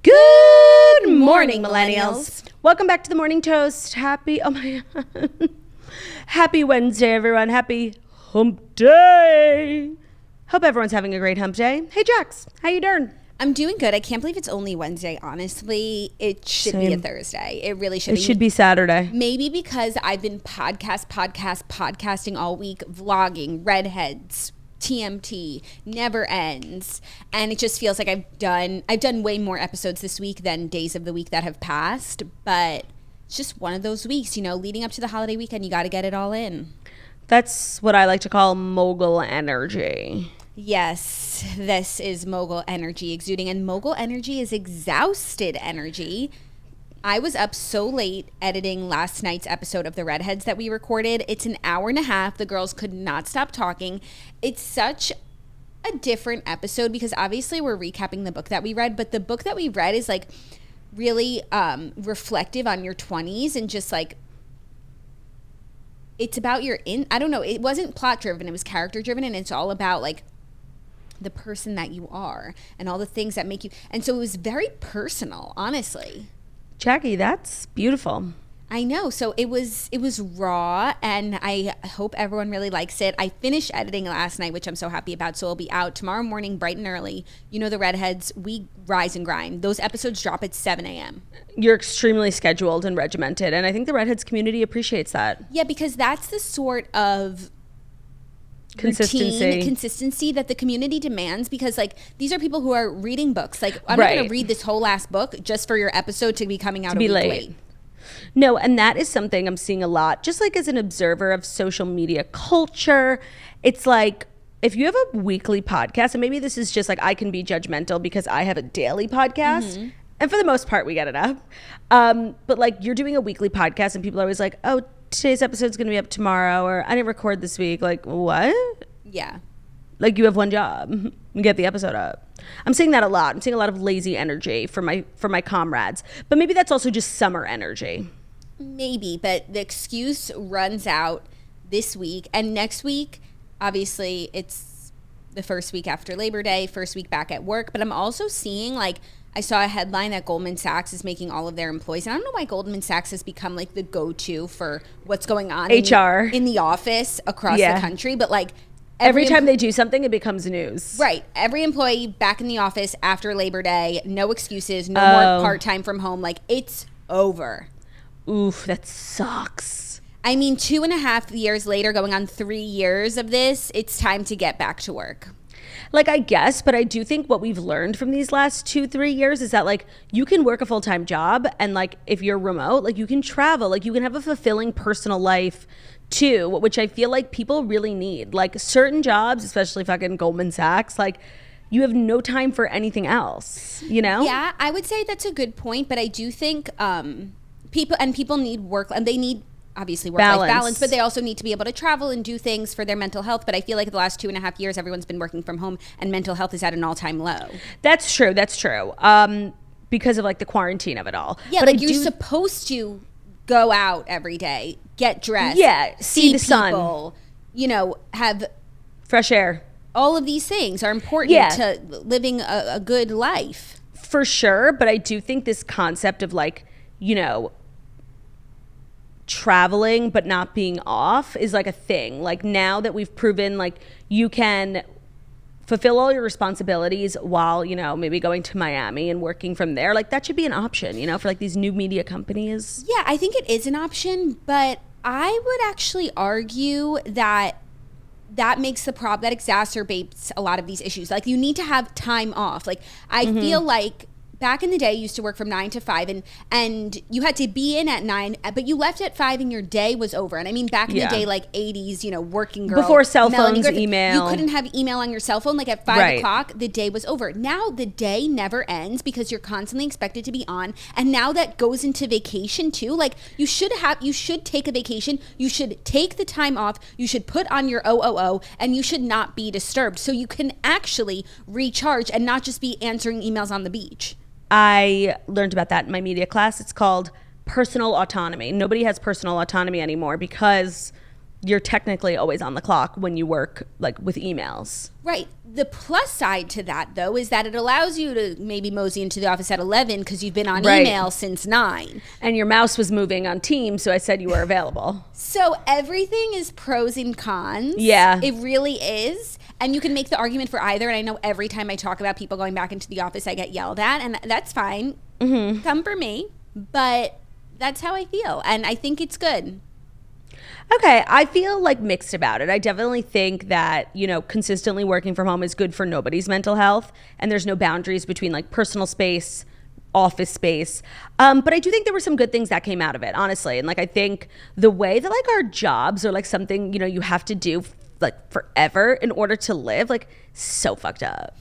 Good morning, millennials. Welcome back to the Morning Toast. Happy Wednesday, everyone. Happy hump day. Hope everyone's having a great hump day. Hey, Jax, how you doing? I'm doing good. I can't believe it's only Wednesday, honestly. It should be a Thursday. It really should be. It should be Saturday. Maybe because I've been podcasting all week, vlogging, redheads, TMT, never ends. And it just feels like I've done way more episodes this week than days of the week that have passed. But it's just one of those weeks, leading up to the holiday weekend, you got to get it all in. That's what I like to call mogul energy. Yes, this is mogul energy exuding, and mogul energy is exhausted energy. I was up so late editing last night's episode of the Redheads that we recorded. It's an hour and a half. The girls could not stop talking. It's such a different episode because obviously we're recapping the book that we read, but the book that we read is like really reflective on your 20s and just like it's about I don't know, it wasn't plot driven, it was character driven, and it's all about like the person that you are and all the things that make you, and so it was very personal, honestly. Jackie, that's beautiful. I know. So it was raw, and I hope everyone really likes it. I finished editing last night, which I'm so happy about, so it'll be out tomorrow morning bright and early. The Redheads, we rise and grind. Those episodes drop at 7 a.m. You're extremely scheduled and regimented, and I think the Redheads community appreciates that. Yeah, because that's the sort of consistency that the community demands, because like these are people who are reading books. Like I'm not going to read this whole last book just for your episode to be coming out a week late. No, and that is something I'm seeing a lot, just like as an observer of social media culture. It's like if you have a weekly podcast, and maybe this is just like I can be judgmental because I have a daily podcast, and for the most part we get it up. But like you're doing a weekly podcast and people are always like, oh, today's episode's going to be up tomorrow, or I didn't record this week. Like, what? Yeah. Like you have one job, get the episode up. I'm seeing that a lot. I'm seeing a lot of lazy energy for my comrades. But maybe that's also just summer energy. Maybe, but the excuse runs out this week. And next week, obviously, it's the first week after Labor Day, first week back at work. But I'm also seeing, like, I saw a headline that Goldman Sachs is making all of their employees, and I don't know why Goldman Sachs has become like the go-to for what's going on HR in the office across the country, but like every time they do something, it becomes news. Right. Every employee back in the office after Labor Day, no excuses, no more part-time from home. Like, it's over. Oof, that sucks. I mean, 2.5 years later, going on 3 years of this, it's time to get back to work. Like, I guess, but I do think what we've learned from these last 2-3 years is that, like, you can work a full-time job, and, like, if you're remote, like, you can travel. Like, you can have a fulfilling personal life, too, which I feel like people really need. Like, certain jobs, especially fucking Goldman Sachs, like, you have no time for anything else, Yeah, I would say that's a good point, but I do think people need work, and they need obviously work-life balance, but they also need to be able to travel and do things for their mental health. But I feel like the last 2.5 years, everyone's been working from home and mental health is at an all-time low. That's true. Because of like the quarantine of it all. Yeah, but like you're supposed to go out every day, get dressed, see the people, sun, have fresh air. All of these things are important to living a good life. For sure. But I do think this concept of like, traveling but not being off is like a thing. Like now that we've proven like you can fulfill all your responsibilities while maybe going to Miami and working from there, like that should be an option for like these new media companies. Yeah, I think it is an option, but I would actually argue that makes that exacerbates a lot of these issues. Like you need to have time off. Like I feel like back in the day, you used to work from 9 to 5, and you had to be in at 9, but you left at 5 and your day was over. And I mean, back in the day, like 80s, working girl. Before cell phones, email. You couldn't have email on your cell phone. Like at 5 o'clock, the day was over. Now the day never ends because you're constantly expected to be on. And now that goes into vacation too. Like you should take a vacation. You should take the time off. You should put on your OOO, and you should not be disturbed. So you can actually recharge and not just be answering emails on the beach. I learned about that in my media class. It's called personal autonomy. Nobody has personal autonomy anymore because you're technically always on the clock when you work like with emails. Right. The plus side to that, though, is that it allows you to maybe mosey into the office at 11 because you've been on email since 9. And your mouse was moving on Teams, so I said you were available. So everything is pros and cons. Yeah. It really is. And you can make the argument for either. And I know every time I talk about people going back into the office, I get yelled at. And that's fine. Mm-hmm. Come for me. But that's how I feel. And I think it's good. Okay, I feel like mixed about it. I definitely think that, you know, consistently working from home is good for nobody's mental health, and there's no boundaries between like personal space, office space. But I do think there were some good things that came out of it, honestly. And like, I think the way that like our jobs are like something, you know, you have to do like forever in order to live, like so fucked up.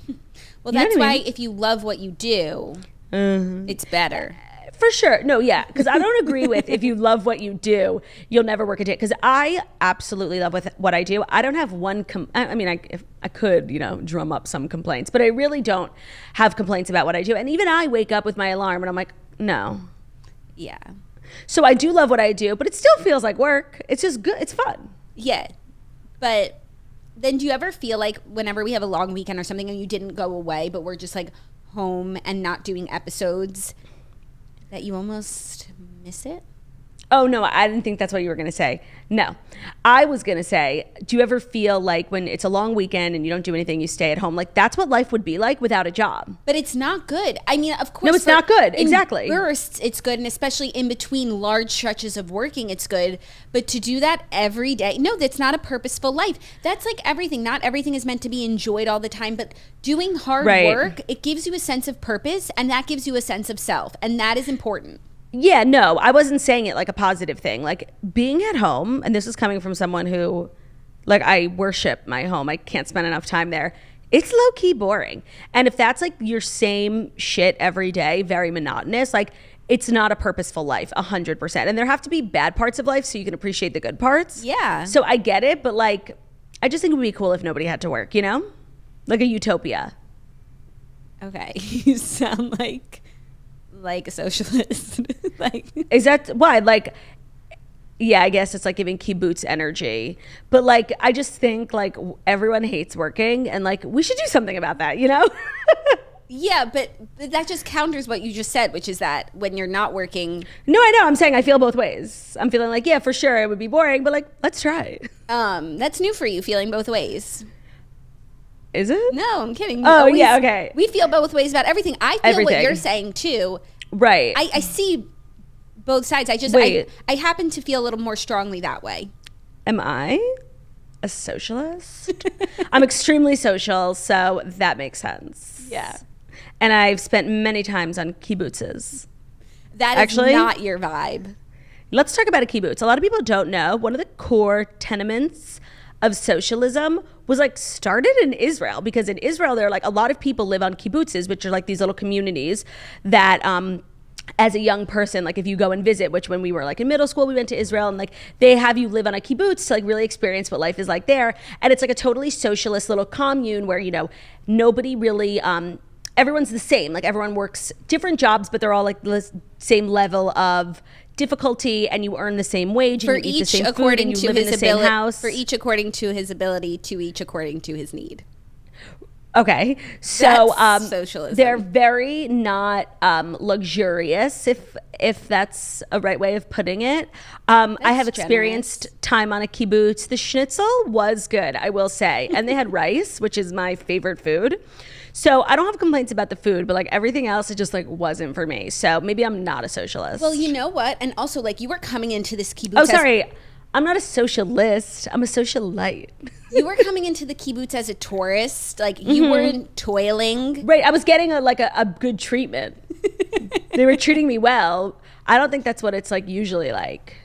Well, that's why if you love what you do, it's better. For sure. No, yeah. Because I don't agree with if you love what you do, you'll never work a day. Because I absolutely love what I do. I don't have one, if I could, you know, drum up some complaints, but I really don't have complaints about what I do. And even I wake up with my alarm and I'm like, no. Yeah. So I do love what I do, but it still feels like work. It's just good. It's fun. Yeah. But then do you ever feel like whenever we have a long weekend or something and you didn't go away, but we're just like home and not doing episodes, that you almost miss it? Oh, no, I didn't think that's what you were going to say. No, I was going to say, do you ever feel like when it's a long weekend and you don't do anything, you stay at home, like that's what life would be like without a job? But it's not good. I mean, of course. No, it's not good. Exactly. In bursts, it's good. And especially in between large stretches of working, it's good. But to do that every day, no, that's not a purposeful life. That's like everything. Not everything is meant to be enjoyed all the time, but doing hard work, it gives you a sense of purpose and that gives you a sense of self. And that is important. Yeah, no, I wasn't saying it like a positive thing. Like being at home, and this is coming from someone who, like, I worship my home. I can't spend enough time there. It's low-key boring. And if that's like your same shit every day, very monotonous, like it's not a purposeful life, 100%. And there have to be bad parts of life so you can appreciate the good parts. Yeah. So I get it, but like, I just think it would be cool if nobody had to work, you know? Like a utopia. Okay, you sound like a socialist. Like, is that why? Like, yeah, I guess it's like giving kibbutz energy, but like I just think like everyone hates working and like we should do something about that, you know? Yeah, but that just counters what you just said, which is that when you're not working. No, I know. I'm saying I feel both ways. I'm feeling like, yeah, for sure it would be boring, but like let's try. That's new for you, feeling both ways. Is it? No, I'm kidding. Oh, yeah, okay. We feel both ways about everything. I feel what you're saying too. Right. I see both sides. I happen to feel a little more strongly that way. Am I a socialist? I'm extremely social, so that makes sense. Yeah. And I've spent many times on kibbutzes. That is not your vibe. Let's talk about a kibbutz. A lot of people don't know one of the core tenements of socialism was like started in Israel, because in Israel there are like a lot of people live on kibbutzes, which are like these little communities that as a young person, like if you go and visit, which when we were like in middle school, we went to Israel and like they have you live on a kibbutz to like really experience what life is like there. And it's like a totally socialist little commune where, you know, nobody really, everyone's the same. Like everyone works different jobs, but they're all like the same level of difficulty, and you earn the same wage, and you eat the same food, and you live in the same house. For each according to his ability, to each according to his need. Okay, so socialism. They're very not luxurious, if that's a right way of putting it. I have experienced time on a kibbutz. The schnitzel was good, I will say, and they had rice, which is my favorite food. So I don't have complaints about the food, but like everything else, it just like wasn't for me. So maybe I'm not a socialist. Well, you know what? And also like you were coming into this kibbutz. Oh, sorry. I'm not a socialist. I'm a socialite. You were coming into the kibbutz as a tourist. Like you weren't toiling. Right. I was getting a good treatment. They were treating me well. I don't think that's what it's like usually like.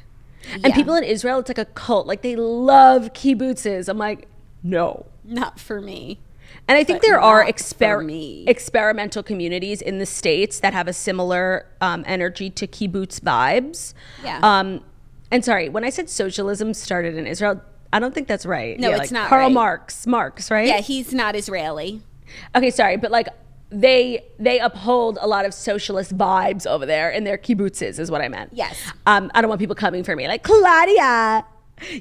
Yeah. And people in Israel, it's like a cult. Like they love kibbutzes. I'm like, no. Not for me. And I think there are experimental communities in the States that have a similar energy to kibbutz vibes. Yeah. And sorry, when I said socialism started in Israel, I don't think that's right. No, it's like not Karl Marx, right? Yeah, he's not Israeli. Okay, sorry, but like they uphold a lot of socialist vibes over there in their kibbutzes is what I meant. Yes. I don't want people coming for me like, Claudia,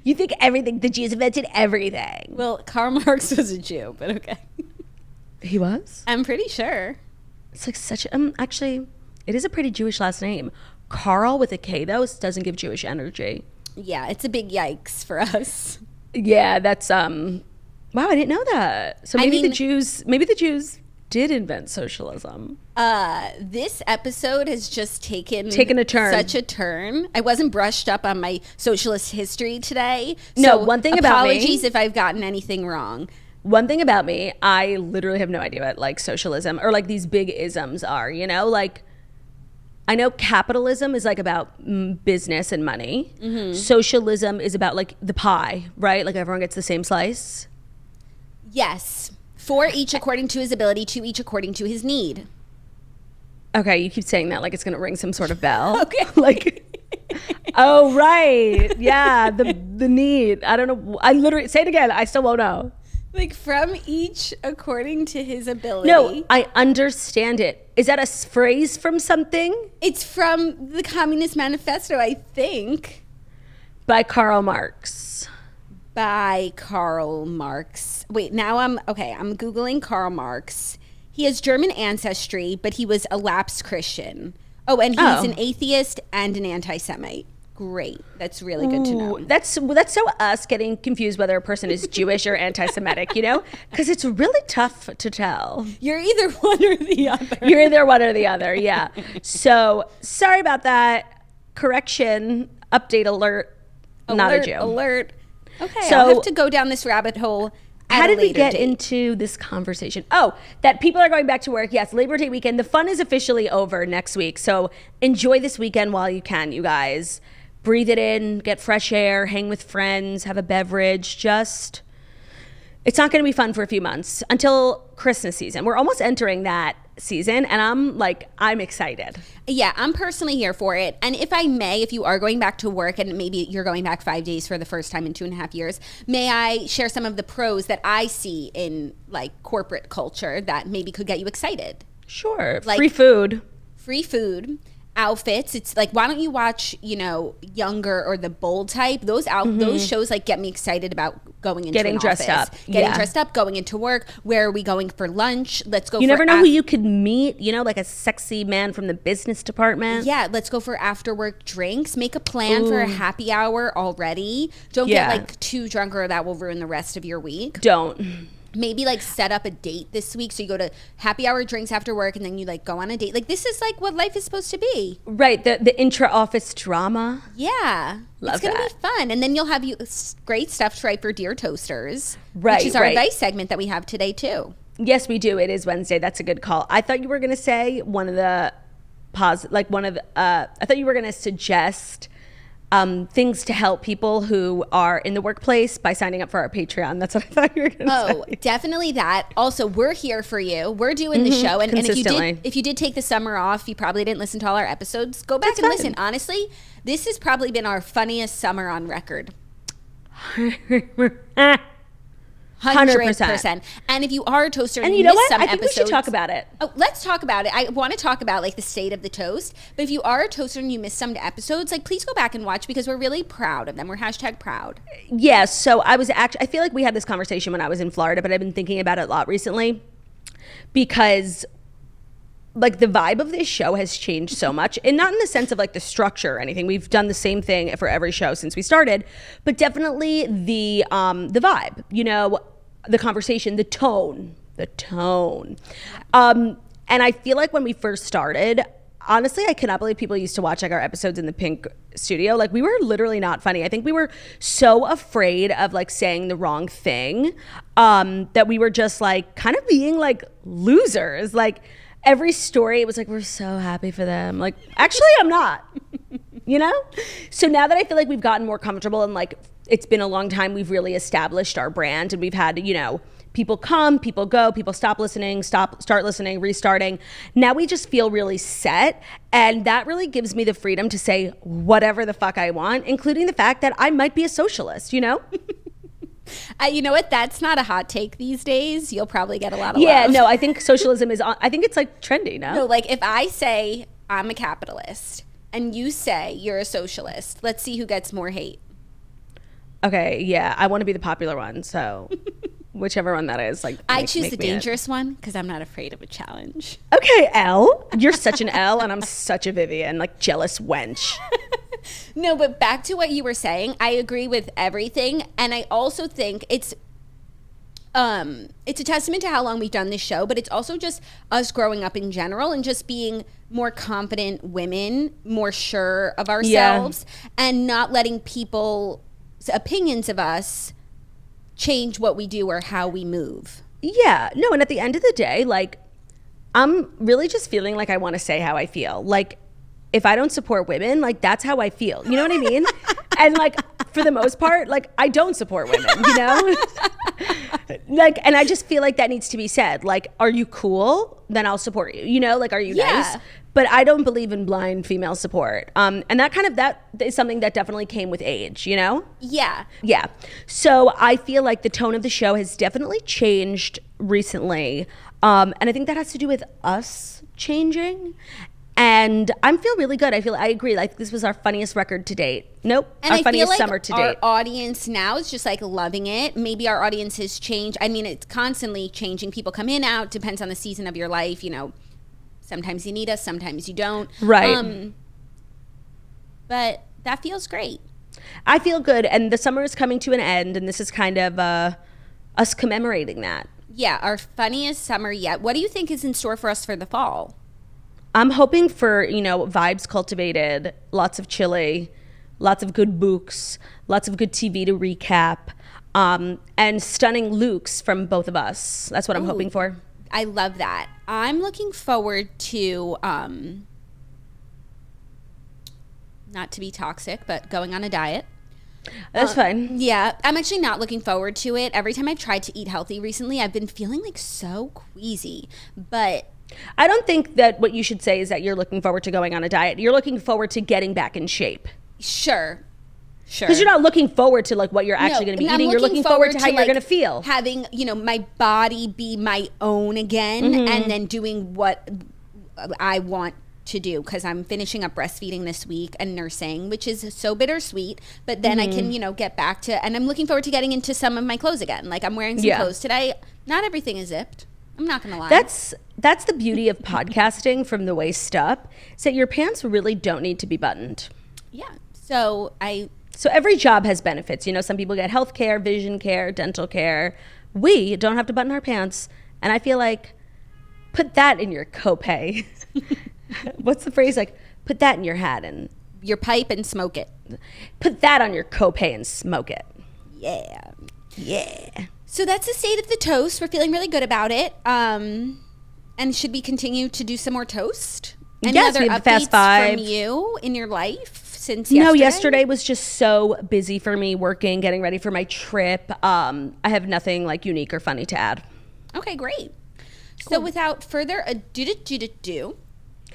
You think everything, the Jews invented everything. Well, Karl Marx was a Jew, but okay. He was? I'm pretty sure. It's like such, actually, it is a pretty Jewish last name. Carl with a K, though, doesn't give Jewish energy. Yeah, it's a big yikes for us. Yeah, that's, wow, I didn't know that. So maybe the Jews did invent socialism. This episode has just taken a turn. Such a turn. I wasn't brushed up on my socialist history today. No, one thing about me. Apologies if I've gotten anything wrong. One thing about me, I literally have no idea what like socialism or like these big isms are, you know? Like, I know capitalism is like about business and money. Mm-hmm. Socialism is about like the pie, right? Like everyone gets the same slice. Yes. For each according to his ability, to each according to his need. Okay, you keep saying that like it's going to ring some sort of bell. Okay. Like, oh, right. Yeah, the need. I don't know. I literally, say it again. I still won't know. Like from each according to his ability. No, I understand it. Is that a phrase from something? It's from the Communist Manifesto, I think. By Karl Marx. By Karl Marx. Wait, now I'm Googling Karl Marx. He has German ancestry, but he was a lapsed Christian. Oh, and he's an atheist and an anti-Semite. Great. That's really good to know. That's so us getting confused whether a person is Jewish or anti-Semitic, you know? Because it's really tough to tell. You're either one or the other. You're either one or the other, yeah. So, sorry about that. Correction, update alert, not a Jew. Alert. Okay, so, I'll have to go down this rabbit hole. How did we get into this conversation? Oh, that people are going back to work. Yes, Labor Day weekend. The fun is officially over next week. So enjoy this weekend while you can, you guys. Breathe it in, get fresh air, hang with friends, have a beverage. Just, it's not going to be fun for a few months until Christmas season. We're almost entering that season, and I'm excited. Yeah, I'm personally here for it. And if I may, if you are going back to work and maybe you're going back 5 days for the first time in 2.5 years, may I share some of the pros that I see in like corporate culture that maybe could get you excited? Sure. Like, free food, outfits. It's like, why don't you watch, Younger or The Bold Type? Those shows like get me excited about going into getting dressed up, going into work. Where are we going for lunch? Let's go. You never know who you could meet. Like a sexy man from the business department. Yeah, let's go for after work drinks. Make a plan for a happy hour already. Don't get like too drunk or that will ruin the rest of your week. Don't. Maybe like set up a date this week. So you go to happy hour drinks after work and then you like go on a date. Like this is like what life is supposed to be. Right. The intra-office drama. Yeah. It's going to be fun. And then you'll have great stuff to write for Dear Toasters. Right. Which is our advice segment that we have today too. Yes, we do. It is Wednesday. That's a good call. I thought you were going to say I thought you were going to suggest things to help people who are in the workplace by signing up for our Patreon. That's what I thought you were going to say. Oh, definitely that. Also, we're here for you. We're doing the show. And if you did take the summer off, you probably didn't listen to all our episodes. Go back and listen. Honestly, this has probably been our funniest summer on record. 100%. And if you are a toaster and you know what? I think we should talk about it. Oh, let's talk about it. I want to talk about like the state of the toast. But if you are a toaster and you missed some episodes, like please go back and watch because we're really proud of them. We're #proud. Yeah. So I feel like we had this conversation when I was in Florida, but I've been thinking about it a lot recently because like the vibe of this show has changed so much, and not in the sense of like the structure or anything. We've done the same thing for every show since we started, but definitely the vibe, the conversation, the tone. And I feel like when we first started, honestly, I cannot believe people used to watch like our episodes in the pink studio. Like we were literally not funny. I think we were so afraid of like saying the wrong thing, that we were just like kind of being like losers. Like every story, it was like, we're so happy for them. Like, actually, I'm not, So now that I feel like we've gotten more comfortable and like, it's been a long time, we've really established our brand and we've had, people come, people go, people start listening, restarting. Now we just feel really set. And that really gives me the freedom to say whatever the fuck I want, including the fact that I might be a socialist, You know what? That's not a hot take these days. You'll probably get a lot of love. No, I think socialism I think it's like trendy now. No, like if I say I'm a capitalist and you say you're a socialist, let's see who gets more hate. Okay, yeah, I want to be the popular one, so whichever one that is, like, I choose the dangerous one because I'm not afraid of a challenge. Okay, L. You're such an L, and I'm such a Vivian, like jealous wench. No, but back to what you were saying, I agree with everything, and I also think it's a testament to how long we've done this show, but it's also just us growing up in general and just being more confident women, more sure of ourselves, and not letting people's opinions of us change what we do or how we move. Yeah, no, and at the end of the day, like, I'm really just feeling like I want to say how I feel. Like, if I don't support women, like, that's how I feel. You know what I mean? And, like, for the most part, like, I don't support women, you know? Like, and I just feel like that needs to be said. Like, are you cool? Then I'll support you. You know, like, are you nice? But I don't believe in blind female support. And that is something that definitely came with age, you know? Yeah. Yeah. So I feel like the tone of the show has definitely changed recently. And I think that has to do with us changing. And I feel really good. I agree. Like, this was our funniest record to date. Nope. And our I funniest feel like summer to our date. audience now is just like loving it. Maybe our audience has changed. I mean, it's constantly changing. People come in, out, depends on the season of your life. You know, sometimes you need us, sometimes you don't. Right. But that feels great. I feel good. And the summer is coming to an end. And this is kind of us commemorating that. Yeah, our funniest summer yet. What do you think is in store for us for the fall? I'm hoping for, you know, vibes cultivated, lots of chili, lots of good books, lots of good TV to recap, and stunning looks from both of us. That's what I'm hoping for. I love that. I'm looking forward to, not to be toxic, but going on a diet. That's fine. Yeah, I'm actually not looking forward to it. Every time I've tried to eat healthy recently, I've been feeling like so queasy, but I don't think that what you should say is that you're looking forward to going on a diet. You're looking forward to getting back in shape. Sure. Because you're not looking forward to like what you're actually going to be eating. You're looking forward to how you're going to feel. Having, you know, my body be my own again, and then doing what I want to do, because I'm finishing up breastfeeding this week and nursing, which is so bittersweet, but then I can, you know, get back to, and I'm looking forward to getting into some of my clothes again. Like, I'm wearing some clothes today. Not everything is zipped. I'm not gonna lie. That's the beauty of podcasting from the waist up, is that your pants really don't need to be buttoned. Yeah. So every job has benefits. You know, some people get health care, vision care, dental care. We don't have to button our pants. And I feel like, put that in your copay. What's the phrase? Like, put that in your hat and your pipe and smoke it. Put that on your copay and smoke it. Yeah. Yeah. So that's the state of the toast. We're feeling really good about it. And should we continue to do some more toast? Any other we have updates Fast Five from you in your life since yesterday? No, yesterday was just so busy for me, working, getting ready for my trip. I have nothing like unique or funny to add. Okay, great. Cool. So without further ado,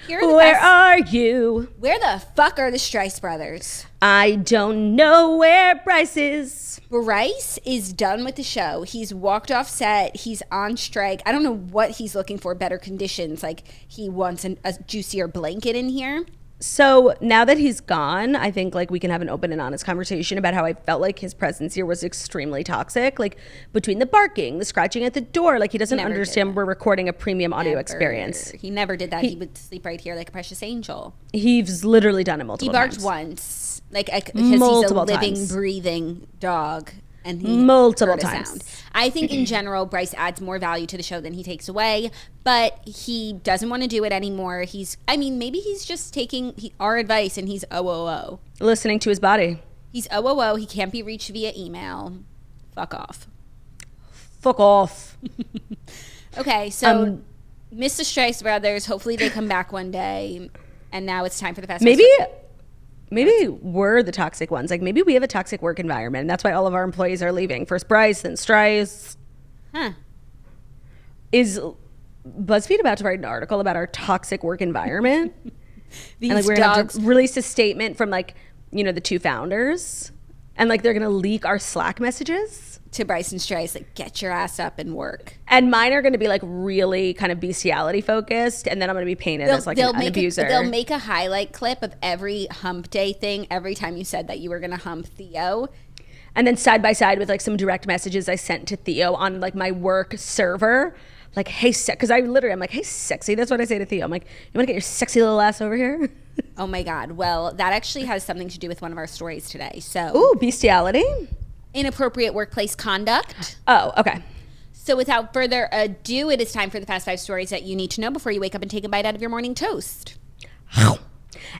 where are you? Where the fuck are the Strice brothers? I don't know where Bryce is. Bryce is done with the show. He's walked off set. He's on strike. I don't know what he's looking for, better conditions. Like, he wants a juicier blanket in here. So now that he's gone, I think like we can have an open and honest conversation about how I felt like his presence here was extremely toxic. Like, between the barking, the scratching at the door, like he doesn't understand we're recording a premium audio experience. He never did that. He would sleep right here like a precious angel. He's literally done it multiple times. He barked once, like, because he's a living, breathing dog. And he multiple times. Sound. I think in general, Bryce adds more value to the show than he takes away, but he doesn't want to do it anymore. Maybe he's just taking our advice and he's OOO. Listening to his body. He's OOO. He can't be reached via email. Fuck off. Fuck off. Okay, so miss the Strice brothers. Hopefully they come back one day. And now it's time for the fast. Maybe we're the toxic ones. Like, maybe we have a toxic work environment, and that's why all of our employees are leaving. First Bryce, then Strice. Huh. Is BuzzFeed about to write an article about our toxic work environment? These and like, we're dogs going to have to release a statement from, like, you know, the two founders. And like, they're going to leak our Slack messages to Bryce and Strice, like, get your ass up and work. And mine are going to be like really kind of bestiality focused, and then I'm going to be painted as like an abuser. They'll make a highlight clip of every hump day thing every time you said that you were going to hump Theo. And then side by side with like some direct messages I sent to Theo on like my work server. Like, hey, because I'm like, hey, sexy. That's what I say to Theo. I'm like, you want to get your sexy little ass over here? Oh my God. Well, that actually has something to do with one of our stories today. So, ooh, bestiality. Inappropriate workplace conduct. Oh, okay. So without further ado, it is time for the fast 5 stories that you need to know before you wake up and take a bite out of your morning toast.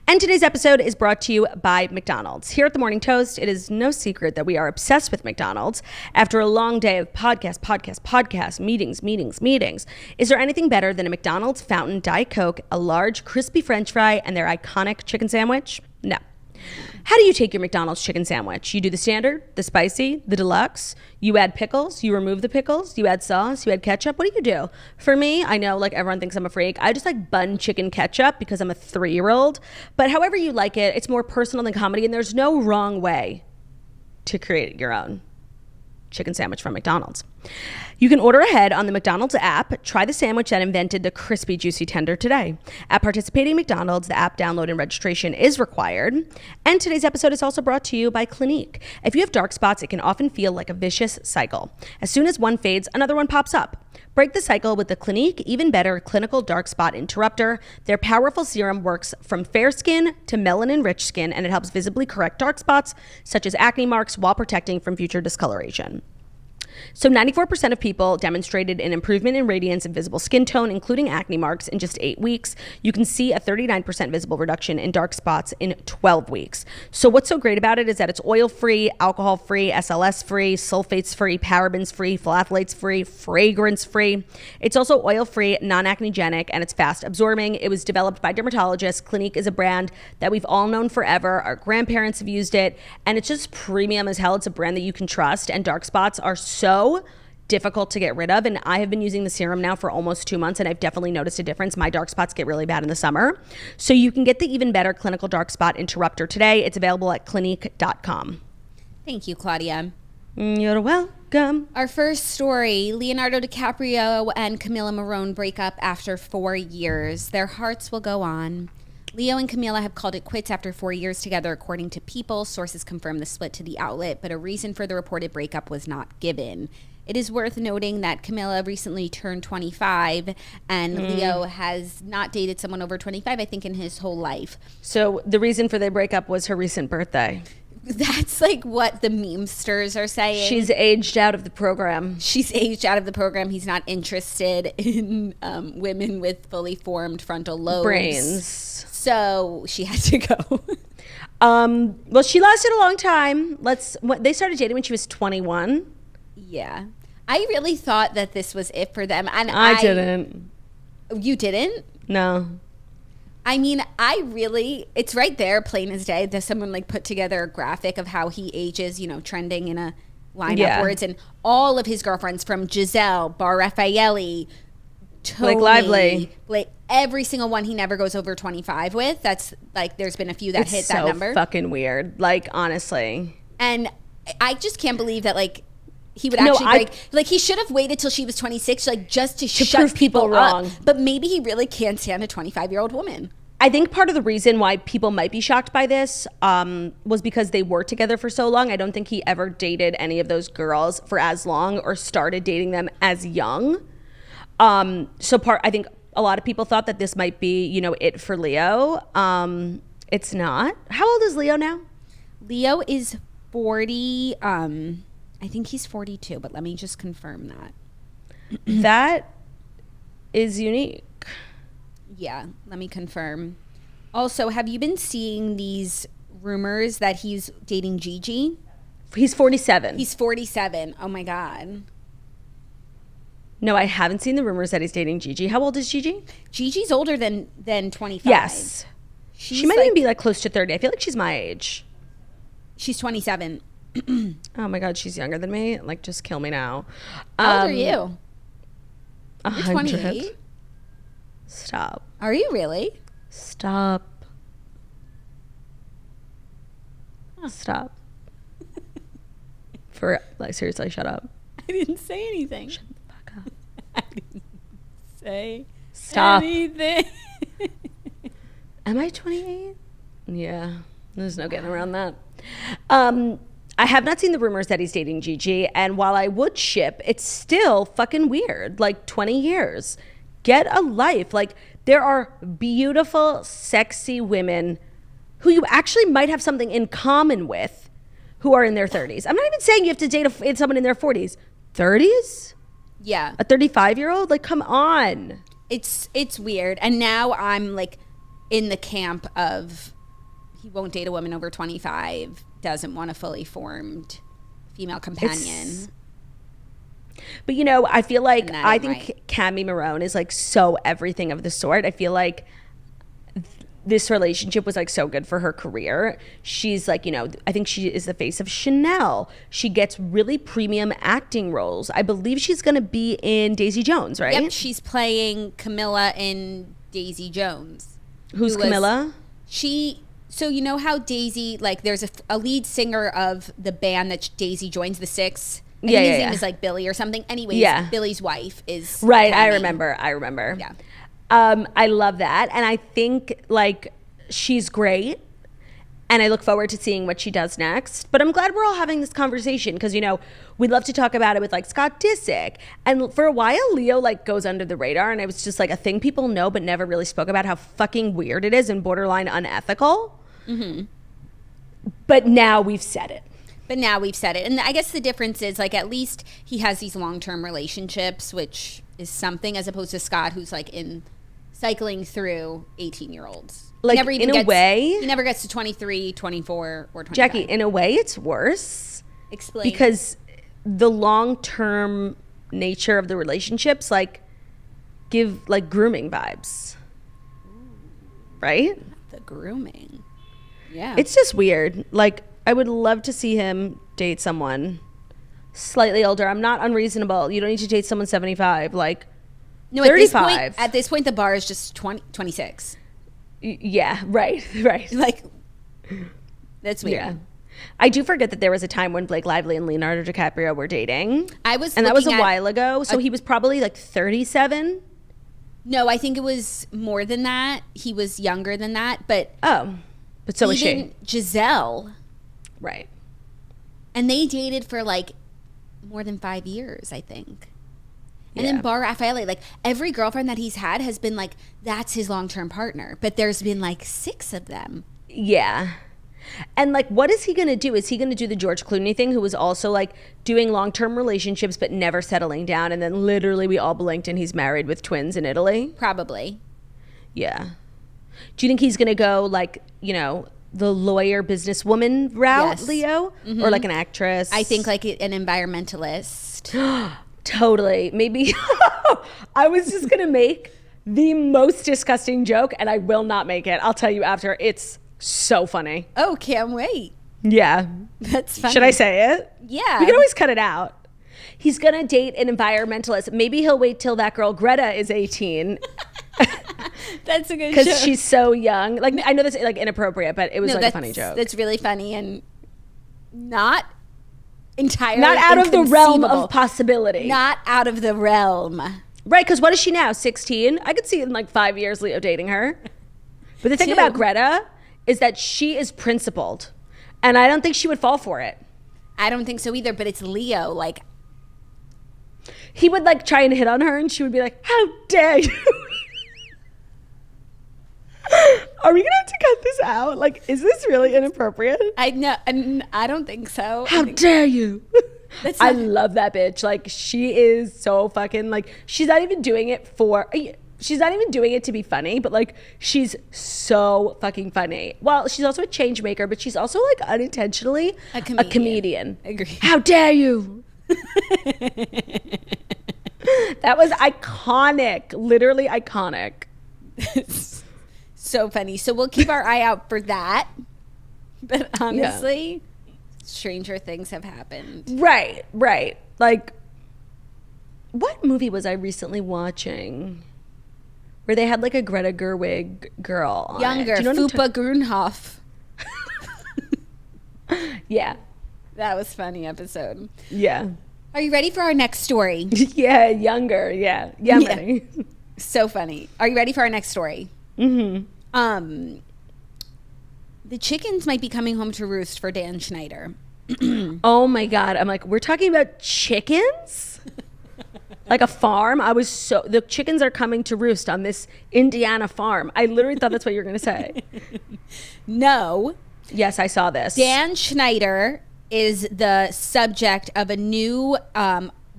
And today's episode is brought to you by McDonald's. Here at the Morning Toast, it is no secret that we are obsessed with McDonald's. After a long day of podcasts, meetings, is there anything better than a McDonald's Fountain Diet Coke, a large crispy French fry, and their iconic chicken sandwich? No. How do you take your McDonald's chicken sandwich? You do the standard, the spicy, the deluxe. You add pickles, you remove the pickles, you add sauce, you add ketchup. What do you do? For me, I know like everyone thinks I'm a freak. I just like bun chicken ketchup because I'm a 3-year-old. But however you like it, it's more personal than comedy, and there's no wrong way to create your own chicken sandwich from McDonald's. You can order ahead on the McDonald's app. Try the sandwich that invented the crispy, juicy tender today. At participating McDonald's, the app download and registration is required. And today's episode is also brought to you by Clinique. If you have dark spots, it can often feel like a vicious cycle. As soon as one fades, another one pops up. Break the cycle with the Clinique Even Better Clinical Dark Spot Interrupter. Their powerful serum works from fair skin to melanin-rich skin, and it helps visibly correct dark spots, such as acne marks, while protecting from future discoloration. So 94% of people demonstrated an improvement in radiance and visible skin tone, including acne marks, in just 8 weeks. You can see a 39% visible reduction in dark spots in 12 weeks. So what's so great about it is that it's oil-free, alcohol-free, SLS-free, sulfates-free, parabens-free, phthalates-free, fragrance-free. It's also oil-free, non-acnegenic, and it's fast-absorbing. It was developed by dermatologists. Clinique is a brand that we've all known forever. Our grandparents have used it, and it's just premium as hell. It's a brand that you can trust, and dark spots are so difficult to get rid of, and I have been using the serum now for almost 2 months, and I've definitely noticed a difference. My dark spots get really bad in the summer. So you can get the Even Better Clinical Dark Spot Interrupter today. It's available at Clinique.com. Thank you, Claudia. You're welcome. Our first story, Leonardo DiCaprio and Camila Morrone break up after 4 years. Their hearts will go on. Leo and Camila have called it quits after 4 years together, according to People. Sources confirmed the split to the outlet, but a reason for the reported breakup was not given. It is worth noting that Camila recently turned 25, and Leo has not dated someone over 25, I think, in his whole life. So the reason for their breakup was her recent birthday. That's like what the memesters are saying. She's aged out of the program. She's aged out of the program. He's not interested in women with fully formed frontal lobes. Brains. So she had to go. Well, she lasted a long time. They started dating when she was 21. Yeah. I really thought that this was it for them. And I didn't. You didn't? No. I mean, it's right there, plain as day. There's someone like put together a graphic of how he ages, trending in a line upwards. And all of his girlfriends, from Giselle, Bar Raffaelli, Tony, Blake, every single one he never goes over 25 with. That's like, there's been a few that hit that number. It's so fucking weird. Like, honestly. And I just can't believe that, like, he would actually break. Like, he should have waited till she was 26, like, just to shut prove people wrong. up. But maybe he really can't stand a 25-year-old woman. I think part of the reason why people might be shocked by this was because they were together for so long. I don't think he ever dated any of those girls for as long or started dating them as young. I think a lot of people thought that this might be, it for Leo. It's not. How old is Leo now? Leo is 40. I think he's 42, but let me just confirm that. That is unique. Yeah, let me confirm. Also, have you been seeing these rumors that he's dating Gigi? He's 47. He's 47. Oh my God. No, I haven't seen the rumors that he's dating Gigi. How old is Gigi? Gigi's older than 25. Yes. She might even be like close to 30. I feel like she's my age. She's 27. Oh my God, she's younger than me. Like, just kill me now. How old are you? 100. You're 28? Stop. Are you really? Stop. Stop. Seriously, shut up. I didn't say anything. Shut the fuck up. I didn't say Stop. anything. Am I 28? Yeah. There's no getting around that. I have not seen the rumors that he's dating Gigi, and while I would ship, it's still fucking weird. Like 20 years. Get a life. Like, there are beautiful, sexy women who you actually might have something in common with who are in their 30s. I'm not even saying you have to date someone in their 40s. 30s? Yeah. A 35-year-old? Like, come on. It's weird. And now I'm like in the camp of he won't date a woman over 25, doesn't want a fully formed female companion. But, you know, I feel like, I think right. Cammy Morrone is like so everything of the sort. I feel like this relationship was like so good for her career. She's like, you know, I think she is the face of Chanel. She gets really premium acting roles. I believe she's going to be in Daisy Jones, right? Yep, she's playing Camila in Daisy Jones. Who's Camila? So you know how Daisy, like there's a lead singer of the band that Daisy joins, the Six. I think his name is like Billy or something. Anyways, Billy's wife is right. Cammy. I remember. Yeah. I love that. And I think like she's great. And I look forward to seeing what she does next. But I'm glad we're all having this conversation because, you know, we'd love to talk about it with like Scott Disick. And for a while, Leo like goes under the radar. And it was just like a thing people know but never really spoke about how fucking weird it is and borderline unethical. Mm-hmm. But now we've said it. And I guess the difference is like at least he has these long-term relationships, which is something, as opposed to Scott, who's like cycling through 18-year-olds. Like in a way, he never gets to 23, 24, or 25. Jackie, in a way, it's worse. Explain. Because the long-term nature of the relationships like give like grooming vibes, right? The grooming. Yeah. It's just weird. Like, I would love to see him date someone slightly older. I'm not unreasonable. You don't need to date someone 75. Like, no, 35. At this point, the bar is just 26. Yeah, right. Like, that's weird. Yeah. I do forget that there was a time when Blake Lively and Leonardo DiCaprio were dating. And that was a while ago. So he was probably like 37. No, I think it was more than that. He was younger than that. But so was she. Giselle. Right. And they dated for like more than 5 years, I think. And then Bar Raffaele, like every girlfriend that he's had has been like, that's his long-term partner. But there's been like 6 of them. Yeah. And like, what is he going to do? Is he going to do the George Clooney thing, who was also like doing long-term relationships but never settling down? And then literally we all blinked and he's married with twins in Italy? Probably. Yeah. Do you think he's going to go like, you know, the lawyer businesswoman route, yes. Leo? Mm-hmm. Or like an actress? I think like an environmentalist. Totally. Maybe. I was just going to make the most disgusting joke and I will not make it. I'll tell you after. It's so funny. Oh, can't wait. Yeah. That's funny. Should I say it? Yeah. We can always cut it out. He's going to date an environmentalist. Maybe he'll wait till that girl Greta is 18. That's a good joke. Because she's so young. Like, I know that's like inappropriate, but it was like a funny joke. That's really funny and not entirely not out of the realm of possibility. Not out of the realm. Right, because what is she now, 16? I could see in like 5 years Leo dating her. But the thing about Greta is that she is principled. And I don't think she would fall for it. I don't think so either, but it's Leo. Like, he would like try and hit on her and she would be like, how dare you? Are we going to have to cut this out? Like, is this really inappropriate? I don't think so. How dare you? I love that bitch. Like, she is so fucking, like, she's not even doing it to be funny, but like, she's so fucking funny. Well, she's also a change maker, but she's also like unintentionally a comedian. Agree. How dare you? That was iconic. Literally iconic. So funny. So we'll keep our eye out for that. But honestly, stranger things have happened. Right. Like, what movie was I recently watching where they had like a Greta Gerwig girl on Younger, Fupa Grunhoff. Yeah. That was a funny episode. Yeah. Are you ready for our next story? Yeah, younger. Yeah. Yeah. So funny. Are you ready for our next story? Mm-hmm. The chickens might be coming home to roost for Dan Schneider. Oh my God. I'm like, we're talking about chickens? Like a farm? The chickens are coming to roost on this Indiana farm. I literally thought that's what you were going to say. No. Yes, I saw this. Dan Schneider is the subject of a new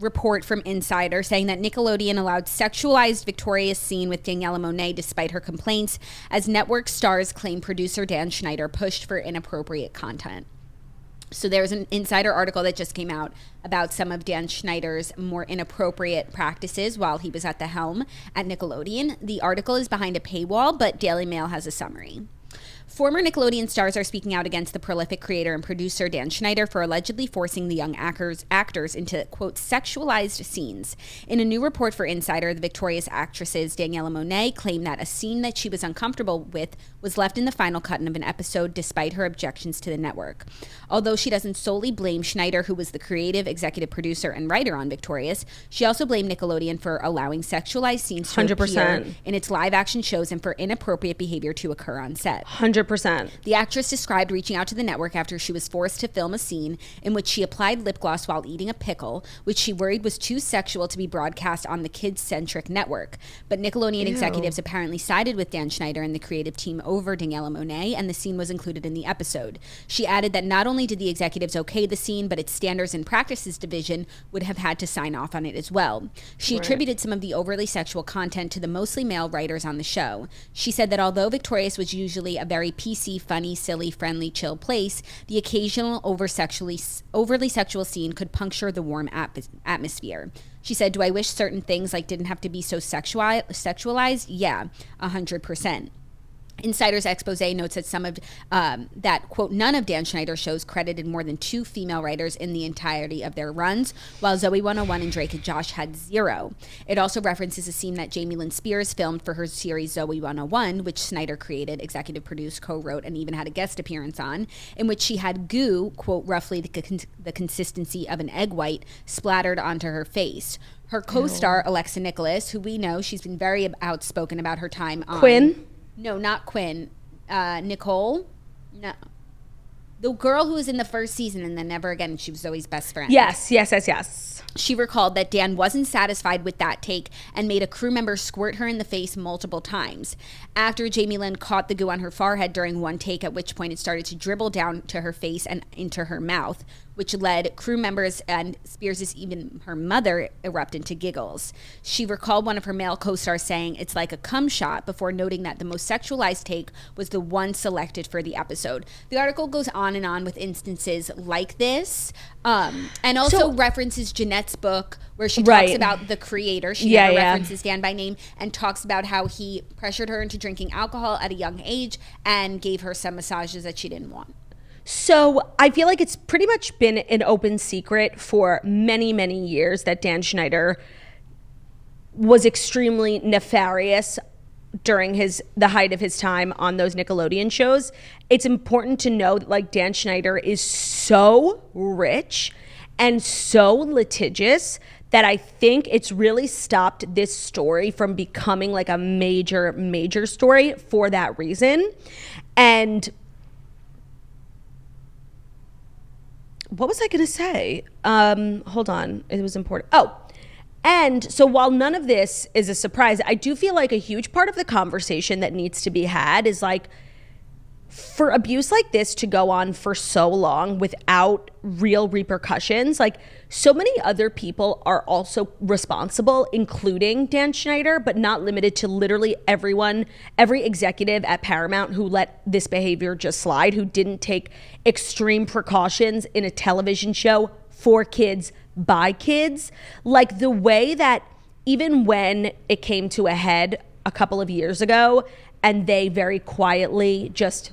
report from Insider saying that Nickelodeon allowed sexualized Victoria's scene with Danielle Monet despite her complaints, as network stars claim producer Dan Schneider pushed for inappropriate content. So there's an Insider article that just came out about some of Dan Schneider's more inappropriate practices while he was at the helm at Nickelodeon. The article is behind a paywall, but Daily Mail has a summary. Former Nickelodeon stars are speaking out against the prolific creator and producer Dan Schneider for allegedly forcing the young actors into, quote, sexualized scenes. In a new report for Insider, the Victorious actresses Danielle Monet claimed that a scene that she was uncomfortable with was left in the final cut of an episode despite her objections to the network. Although she doesn't solely blame Schneider, who was the creative, executive producer, and writer on Victorious, she also blamed Nickelodeon for allowing sexualized scenes to 100%. appear in its live-action shows and for inappropriate behavior to occur on set. 100%. The actress described reaching out to the network after she was forced to film a scene in which she applied lip gloss while eating a pickle, which she worried was too sexual to be broadcast on the kids-centric network. But Nickelodeon executives apparently sided with Dan Schneider and the creative team over Danielle Monet, and the scene was included in the episode. She added that not only did the executives okay the scene, but its standards and practices division would have had to sign off on it as well. She attributed some of the overly sexual content to the mostly male writers on the show. She said that although Victorious was usually a very PC, funny, silly, friendly, chill place, the occasional overly sexual scene could puncture the warm atmosphere. She said, "Do I wish certain things like didn't have to be so sexualized? Yeah, 100%. Insider's expose notes that some of that, quote, none of Dan Schneider's shows credited more than 2 female writers in the entirety of their runs, while Zoe 101 and Drake and Josh had 0. It also references a scene that Jamie Lynn Spears filmed for her series Zoe 101, which Schneider created, executive produced, co-wrote, and even had a guest appearance on, in which she had goo, quote, roughly the consistency of an egg white, splattered onto her face. Her co-star, Alexa Nicholas, who we know, she's been very outspoken about her time on... Quinn? No, not Quinn. Nicole? No. The girl who was in the first season and then never again, she was Zoe's best friend. Yes. She recalled that Dan wasn't satisfied with that take and made a crew member squirt her in the face multiple times. After Jamie Lynn caught the goo on her forehead during one take, at which point it started to dribble down to her face and into her mouth, which led crew members and Spears' even her mother erupt into giggles. She recalled one of her male co-stars saying it's like a cum shot before noting that the most sexualized take was the one selected for the episode. The article goes on and on with instances like this, and also references Jeanette's book where she talks about the creator. She never references Dan by name and talks about how he pressured her into drinking alcohol at a young age and gave her some massages that she didn't want. So I feel like it's pretty much been an open secret for many, many years that Dan Schneider was extremely nefarious during the height of his time on those Nickelodeon shows. It's important to know that, like, Dan Schneider is so rich and so litigious that I think it's really stopped this story from becoming like a major, major story for that reason. And what was I going to say? Hold on. It was important. Oh, and so while none of this is a surprise, I do feel like a huge part of the conversation that needs to be had is like, for abuse like this to go on for so long without real repercussions, like so many other people are also responsible, including Dan Schneider, but not limited to literally everyone, every executive at Paramount who let this behavior just slide, who didn't take extreme precautions in a television show for kids by kids. Like the way that even when it came to a head a couple of years ago and they very quietly just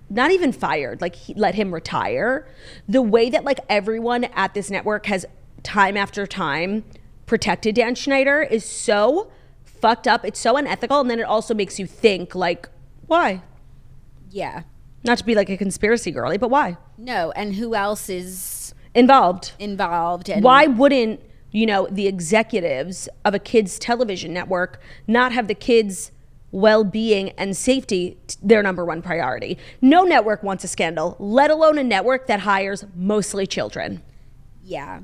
not even fired, like let him retire, the way that like everyone at this network has time after time protected Dan Schneider is so fucked up. It's so unethical. And then it also makes you think like, why? Yeah. Not to be like a conspiracy girly, but why? No. And who else is involved? And why wouldn't, you know, the executives of a kids television network not have the kids well-being, and safety their number one priority. No network wants a scandal, let alone a network that hires mostly children. Yeah.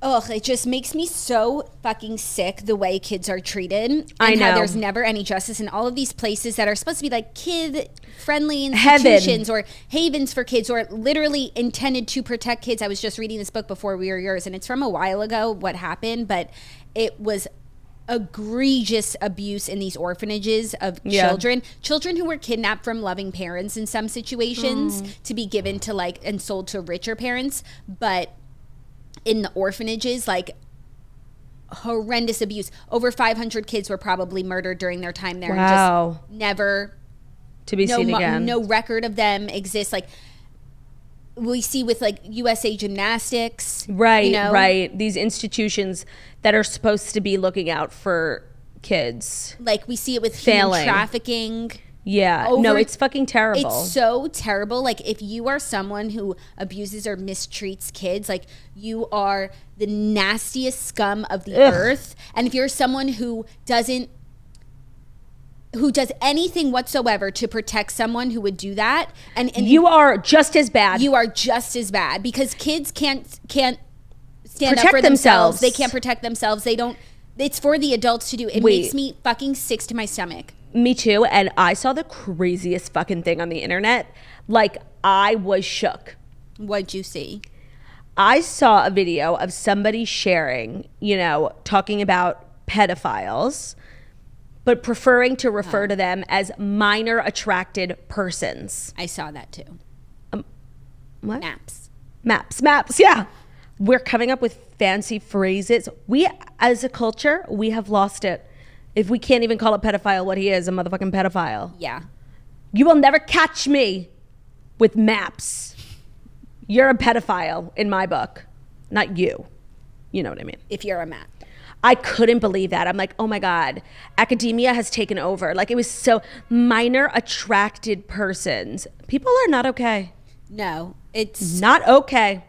Ugh, it just makes me so fucking sick the way kids are treated. And I know. how there's never any justice in all of these places that are supposed to be like kid-friendly institutions or havens for kids or literally intended to protect kids. I was just reading this book before we were yours, and it's from a while ago what happened, but it was egregious abuse in these orphanages of children who were kidnapped from loving parents in some situations to be given to like and sold to richer parents, but in the orphanages, like horrendous abuse. Over 500 kids were probably murdered during their time there. Wow. And just never to be seen again. No record of them exists. Like we see with like USA Gymnastics. Right, you know? right. These institutions that are supposed to be looking out for kids. Like we see it with failing. human trafficking. Yeah. No, it's fucking terrible. It's so terrible. Like if you are someone who abuses or mistreats kids, like you are the nastiest scum of the earth. And if you're someone who does anything whatsoever to protect someone who would do that, and you are just as bad. You are just as bad because kids can't stand protect up for themselves. They can't protect themselves. They don't. It's for the adults to do. It makes me fucking sick to my stomach. Me too. And I saw the craziest fucking thing on the internet. Like, I was shook. What'd you see? I saw a video of somebody sharing, talking about pedophiles, but preferring to refer to them as minor attracted persons. I saw that too. What? Maps. Yeah. We're coming up with fancy phrases. We, as a culture, we have lost it. If we can't even call a pedophile what he is, a motherfucking pedophile. Yeah. You will never catch me with maps. You're a pedophile in my book. Not you. You know what I mean? If you're a map. I couldn't believe that. I'm like, oh my God, academia has taken over. Like it was so minor attracted persons. People are not okay. No, it's not okay.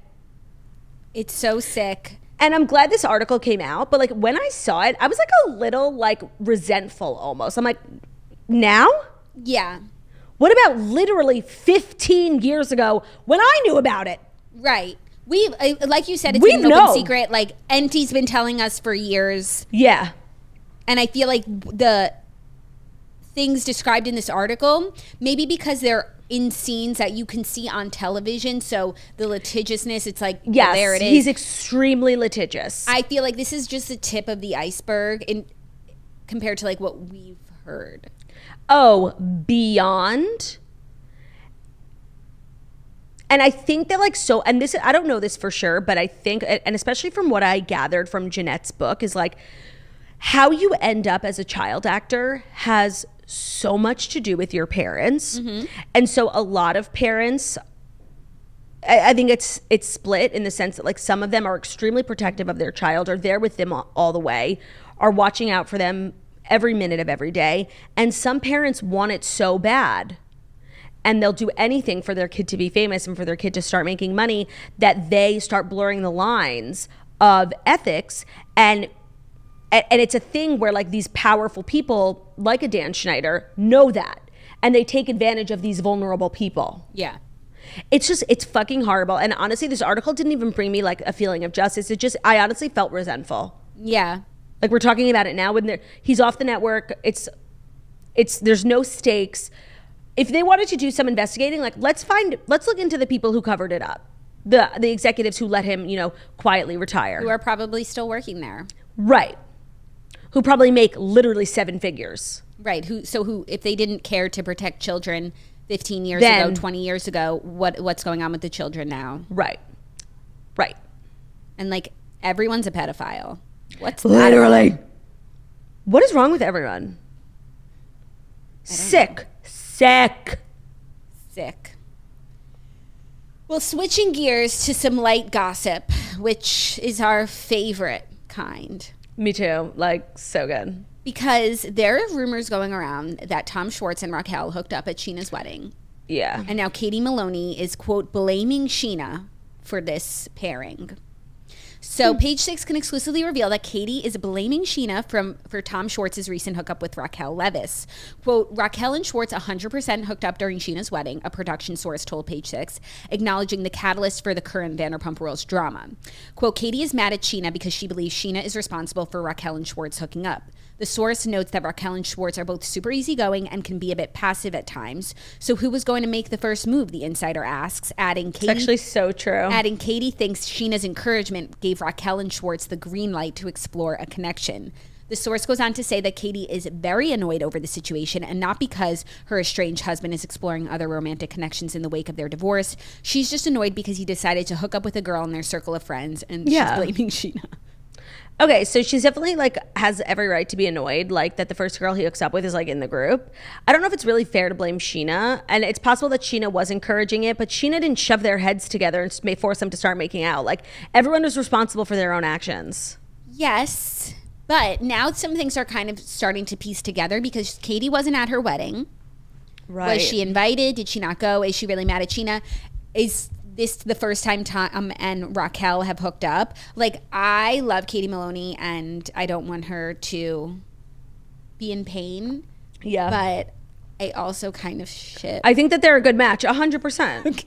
It's so sick. And I'm glad this article came out, but like when I saw it, I was like a little like resentful almost. I'm like, now? Yeah. What about literally 15 years ago when I knew about it? Right. We, like you said, it's been an open secret. Like Enti's been telling us for years. Yeah. And I feel like the things described in this article, maybe because they're in scenes that you can see on television, so the litigiousness, it's like, yes, there it is. He's extremely litigious. I feel like this is just the tip of the iceberg in compared to like what we've heard. Oh, beyond. And I think that like, so, and this, I don't know this for sure, but I think, and especially from what I gathered from Jeanette's book, is like how you end up as a child actor has so much to do with your parents. Mm-hmm. And so a lot of parents, I think it's split in the sense that like some of them are extremely protective of their child, are there with them all the way, are watching out for them every minute of every day. And some parents want it so bad and they'll do anything for their kid to be famous and for their kid to start making money that they start blurring the lines of ethics. And it's a thing where like these powerful people like a Dan Schneider know that, and they take advantage of these vulnerable people. Yeah. It's fucking horrible. And honestly, this article didn't even bring me like a feeling of justice. I honestly felt resentful. Yeah. Like we're talking about it now when he's off the network. It's there's no stakes. If they wanted to do some investigating, like let's look into the people who covered it up. The executives who let him, quietly retire. Who are probably still working there. Right. Who probably make literally 7 figures. Right. Who if they didn't care to protect children 15 years ago, 20 years ago, what's going on with the children now? Right. Right. And like everyone's a pedophile. What's literally? What is wrong with everyone? Sick. Well, switching gears to some light gossip, which is our favorite kind. Me too. Like, so good. Because there are rumors going around that Tom Schwartz and Raquel hooked up at Scheana's wedding. Yeah. And now Katie Maloney is, quote, blaming Scheana for this pairing. So Page Six can exclusively reveal that Katie is blaming Scheana for Tom Schwartz's recent hookup with Raquel Leviss. Quote, Raquel and Schwartz 100% hooked up during Scheana's wedding, a production source told Page Six, acknowledging the catalyst for the current Vanderpump Rules drama. Quote, Katie is mad at Scheana because she believes Scheana is responsible for Raquel and Schwartz hooking up. The source notes that Raquel and Schwartz are both super easygoing and can be a bit passive at times. So who was going to make the first move, the insider asks, adding Katie. It's actually so true. Adding Katie thinks Scheana's encouragement gave Raquel and Schwartz the green light to explore a connection. The source goes on to say that Katie is very annoyed over the situation, and not because her estranged husband is exploring other romantic connections in the wake of their divorce. She's just annoyed because he decided to hook up with a girl in their circle of friends, and she's blaming Scheana. Okay, so she's definitely like has every right to be annoyed, like that the first girl he hooks up with is like in the group. I don't know if it's really fair to blame Scheana, and it's possible that Scheana was encouraging it, but Scheana didn't shove their heads together and may force them to start making out. Like everyone was responsible for their own actions. Yes, but now some things are kind of starting to piece together because Katie wasn't at her wedding. Right? Was she invited? Did she not go? Is she really mad at Scheana? Is this the first time Tom and Raquel have hooked up? Like, I love Katie Maloney and I don't want her to be in pain. Yeah. But I also kind of shit. I think that they're a good match, 100%. Okay.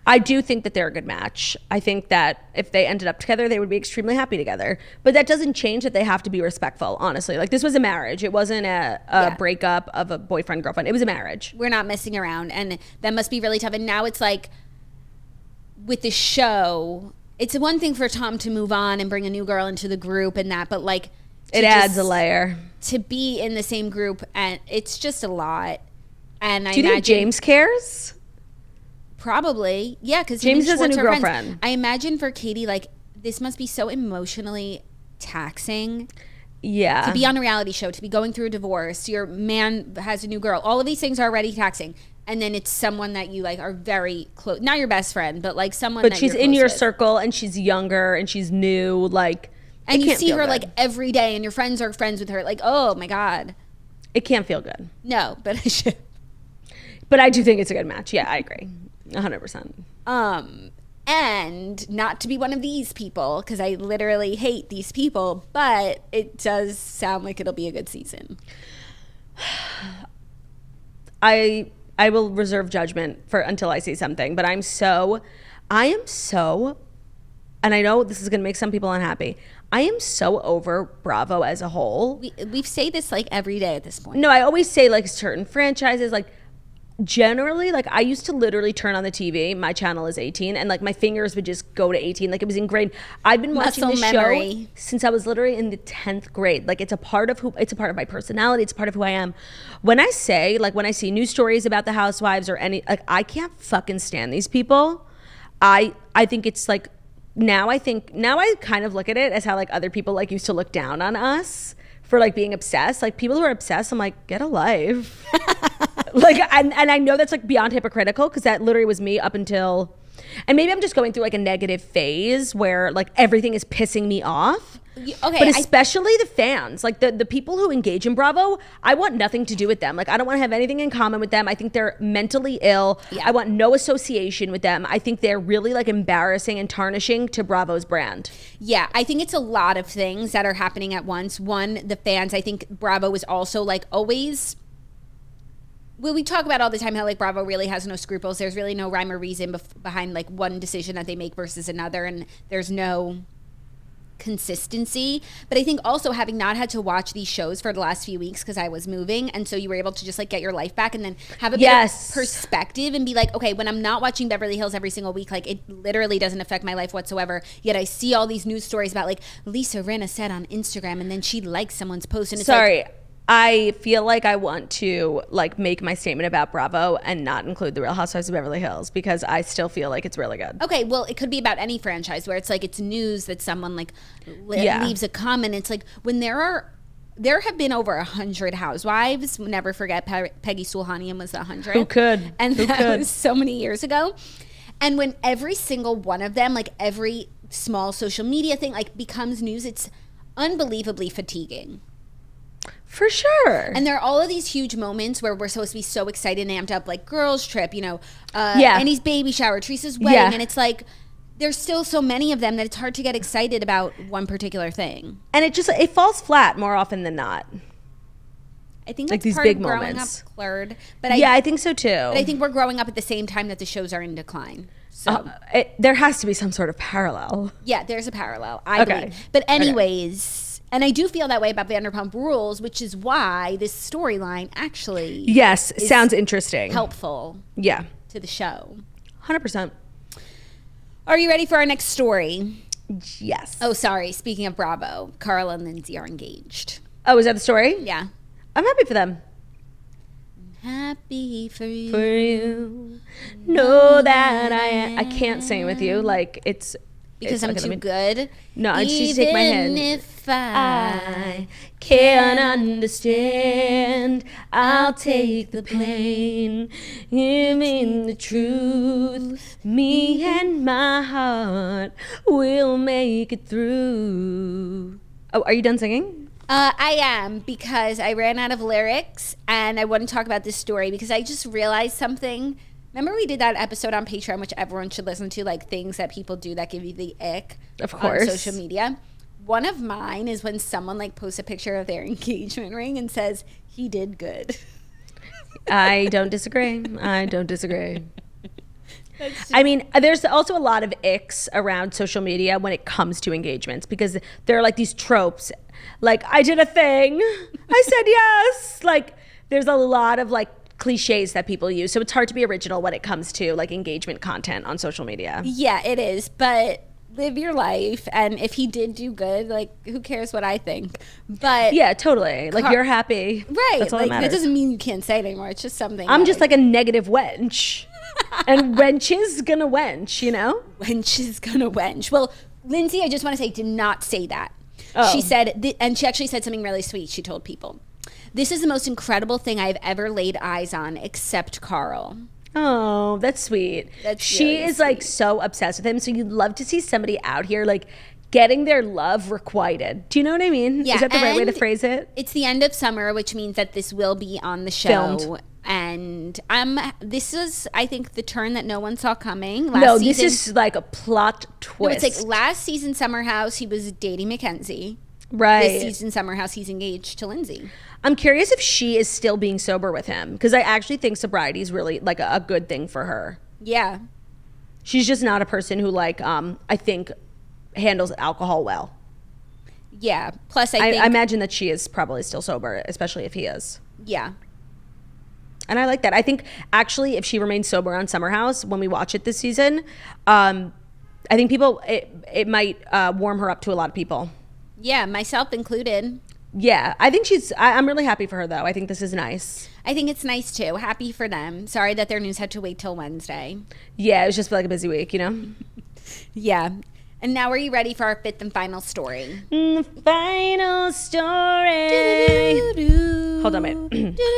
I do think that they're a good match. I think that if they ended up together, they would be extremely happy together. But that doesn't change that they have to be respectful, honestly. Like, this was a marriage. It wasn't a breakup of a boyfriend-girlfriend. It was a marriage. We're not messing around. And that must be really tough. And now it's like, with the show, it's one thing for Tom to move on and bring a new girl into the group and that, but like it adds a layer to be in the same group, and it's just a lot. And do you think James cares? Probably, yeah, because James has a new girlfriend. Friends. I imagine for Katie, like, this must be so emotionally taxing. Yeah, to be on a reality show, to be going through a divorce, your man has a new girl, all of these things are already taxing. And then it's someone that you like are very close, not your best friend, but like someone but that she's you're in your with. Circle, and she's younger and she's new, like, and you see her like every day and your friends are friends with her, like, oh my God, it can't feel good. No, but I should. But I do think it's a good match. Yeah, I agree 100%. And not to be one of these people, because I literally hate these people, but it does sound like it'll be a good season. I will reserve judgment for until I see something, but I am so, and I know this is going to make some people unhappy. I am so over Bravo as a whole. We say this like every day at this point. No, I always say like certain franchises, like generally, like I used to literally turn on the TV. My channel is 18, and like my fingers would just go to 18. Like it was ingrained. I've been watching this show since I was literally in the 10th grade. Like it's a part of my personality. It's a part of who I am. When I see news stories about the housewives or any, like I can't fucking stand these people. I think it's like, now I kind of look at it as how like other people like used to look down on us for like being obsessed. Like people who are obsessed, I'm like, get a life. Like, and I know that's like beyond hypocritical, because that literally was me up until, and maybe I'm just going through like a negative phase where like everything is pissing me off. Okay, but especially the fans, like the people who engage in Bravo, I want nothing to do with them. Like I don't want to have anything in common with them. I think they're mentally ill. Yeah. I want no association with them. I think they're really like embarrassing and tarnishing to Bravo's brand. Yeah, I think it's a lot of things that are happening at once. One, the fans, I think Bravo is also like always, well, we talk about all the time how like Bravo really has no scruples. There's really no rhyme or reason behind like one decision that they make versus another, and there's no consistency. But I think also having not had to watch these shows for the last few weeks because I was moving, and so you were able to just like get your life back and then have a bit of perspective and be like, okay, when I'm not watching Beverly Hills every single week, like it literally doesn't affect my life whatsoever, yet I see all these news stories about like Lisa Rinna said on Instagram and then she liked someone's post, and it's like, I feel like I want to like make my statement about Bravo and not include the Real Housewives of Beverly Hills, because I still feel like it's really good. Okay, well, it could be about any franchise where it's like it's news that someone like leaves a comment. It's like when there have been over 100 housewives. Never forget Peggy Sulhanian was 100. Who could? And that was so many years ago. And when every single one of them, like every small social media thing, like becomes news, it's unbelievably fatiguing. For sure. And there are all of these huge moments where we're supposed to be so excited and amped up, like girls trip, Annie's baby shower, Teresa's wedding, and it's like there's still so many of them that it's hard to get excited about one particular thing. And it falls flat more often than not. I think like that's these part big of growing moments. up, Claude. But I think so too. But I think we're growing up at the same time that the shows are in decline. So there has to be some sort of parallel. yeah, there's a parallel, I believe. But anyways, and I do feel that way about Vanderpump Rules, which is why this storyline actually sounds interesting. Helpful Yeah. to the show. 100%. Are you ready for our next story? Yes. Oh, sorry. Speaking of Bravo, Carl and Lindsay are engaged. Oh, is that the story? Yeah. I'm happy for them. Happy for you. For you. Know that I can't sing with you. Like, it's... Because I'm too good? No, I just take my hand. Even if I can't understand, I'll take the pain. You mean the truth. Me and my heart will make it through. Oh, are you done singing? I am, because I ran out of lyrics and I want to talk about this story because I just realized something. Remember we did that episode on Patreon, which everyone should listen to, like things that people do that give you the ick of course. On social media. One of mine is when someone like posts a picture of their engagement ring and says, he did good. I don't disagree. I mean, there's also a lot of icks around social media when it comes to engagements because there are like these tropes. Like, I did a thing. I said yes. Like, there's a lot of like cliches that people use. So it's hard to be original when it comes to like engagement content on social media. Yeah, it is. But live your life. And if he did do good, like, who cares what I think? But yeah, totally. Like, you're happy. Right. That's all like, that matters. That doesn't mean you can't say it anymore. It's just something. I'm just like a negative wench. And wench is gonna wench, you know? Wench is gonna wench. Well, Lindsay, I just want to say, did not say that. Oh. She said, and she actually said something really sweet. She told people, this is the most incredible thing I've ever laid eyes on, except Carl. Oh, that's sweet. She really is sweet. like so obsessed with him. So you'd love to see somebody out here like getting their love requited. Do you know what I mean? Yeah, Is that the right way to and phrase it? It's the end of summer, which means that this will be on the show. Filmed. And this is, I think, the turn that no one saw coming. This is like a plot twist. No, it's like last season Summer House, he was dating Mackenzie. Right. This season Summer House, he's engaged to Lindsay. I'm curious if she is still being sober with him because I actually think sobriety is really like a good thing for her. Yeah. She's just not a person who like I think handles alcohol well. Yeah. Plus, I think I imagine that she is probably still sober, especially if he is. Yeah. And I like that. I think actually if she remains sober on Summer House when we watch it this season, I think it might warm her up to a lot of people. Yeah, myself included. Yeah, I think I'm really happy for her though. I think this is nice. I think it's nice too. Happy for them. Sorry that their news had to wait till Wednesday. Yeah, it was just like a busy week, you know? Yeah. And now are you ready for our fifth and final story? Final story. Hold on, wait.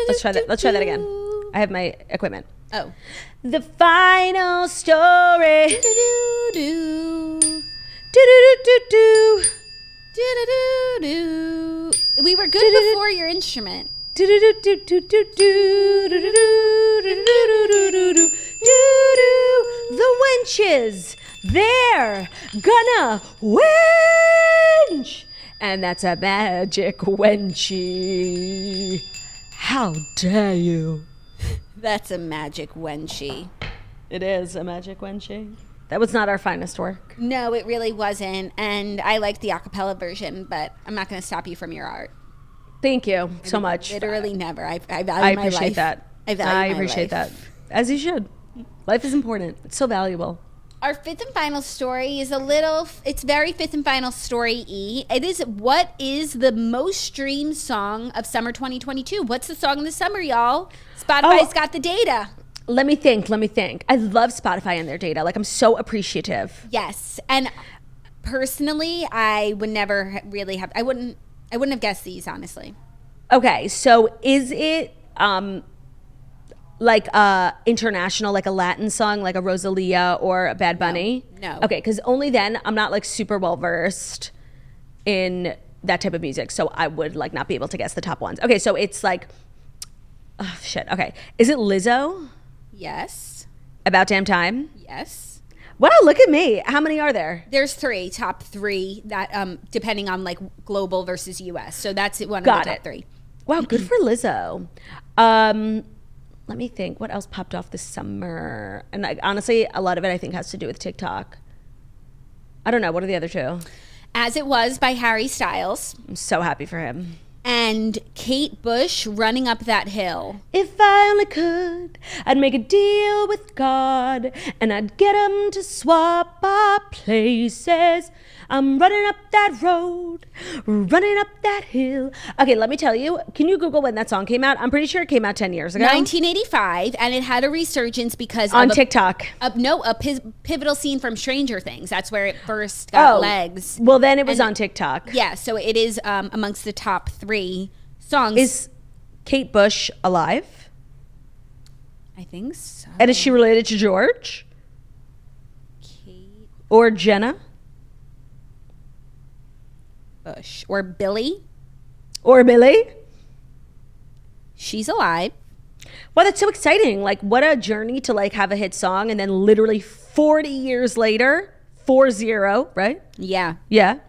Let's try that. Let's try that again. I have my equipment. Oh. The final story. We were good before your instrument. The wenches, they're gonna wench. And that's a magic wenchy. How dare you? That's a magic wenchy. It is a magic wenchy. That was not our finest work. No, it really wasn't. And I like the acapella version, but I'm not going to stop you from your art. Thank you so much. Literally never. I value I my appreciate life. that. I appreciate that. As you should. Life is important. It's so valuable. Our fifth and final story is it's very fifth and final story-y. It is, what is the most streamed song of summer 2022? What's the song of the summer, y'all? Spotify's got the data. Let me think. I love Spotify and their data. Like, I'm so appreciative. Yes. And personally, I would never really have, I wouldn't have guessed these, honestly. Okay, so is it like international, like a Latin song, like a Rosalia or a Bad Bunny? No. Okay, because only then I'm not like super well versed in that type of music, so I would like not be able to guess the top ones. Okay, so it's like, oh shit. Okay, is it Lizzo? Yes. About Damn Time? Yes. Wow, look at me. How many are there? There's top three that depending on like global versus US. So that's one Got of the it. top three. Wow, good for Lizzo. Let me think. What else popped off this summer? And honestly, a lot of it I think has to do with TikTok. I don't know. What are the other two? As It Was by Harry Styles. I'm so happy for him. And Kate Bush, Running Up That Hill. If I only could, I'd make a deal with God, and I'd get him to swap our places. I'm running up that road, running up that hill. Okay, let me tell you. Can you Google when that song came out? I'm pretty sure it came out 10 years ago. 1985, and it had a resurgence because on of TikTok. A pivotal scene from Stranger Things. That's where it first got legs. Well, then it was on TikTok. Yeah, so it is amongst the top 3 songs. Is Kate Bush alive? I think so. And is she related to George? Kate Or Jenna? Bush. Or Billy? Or Billy? She's alive. Well, that's so exciting. Like, what a journey to like have a hit song, and then literally 40 years later, 40, right? Yeah. Yeah.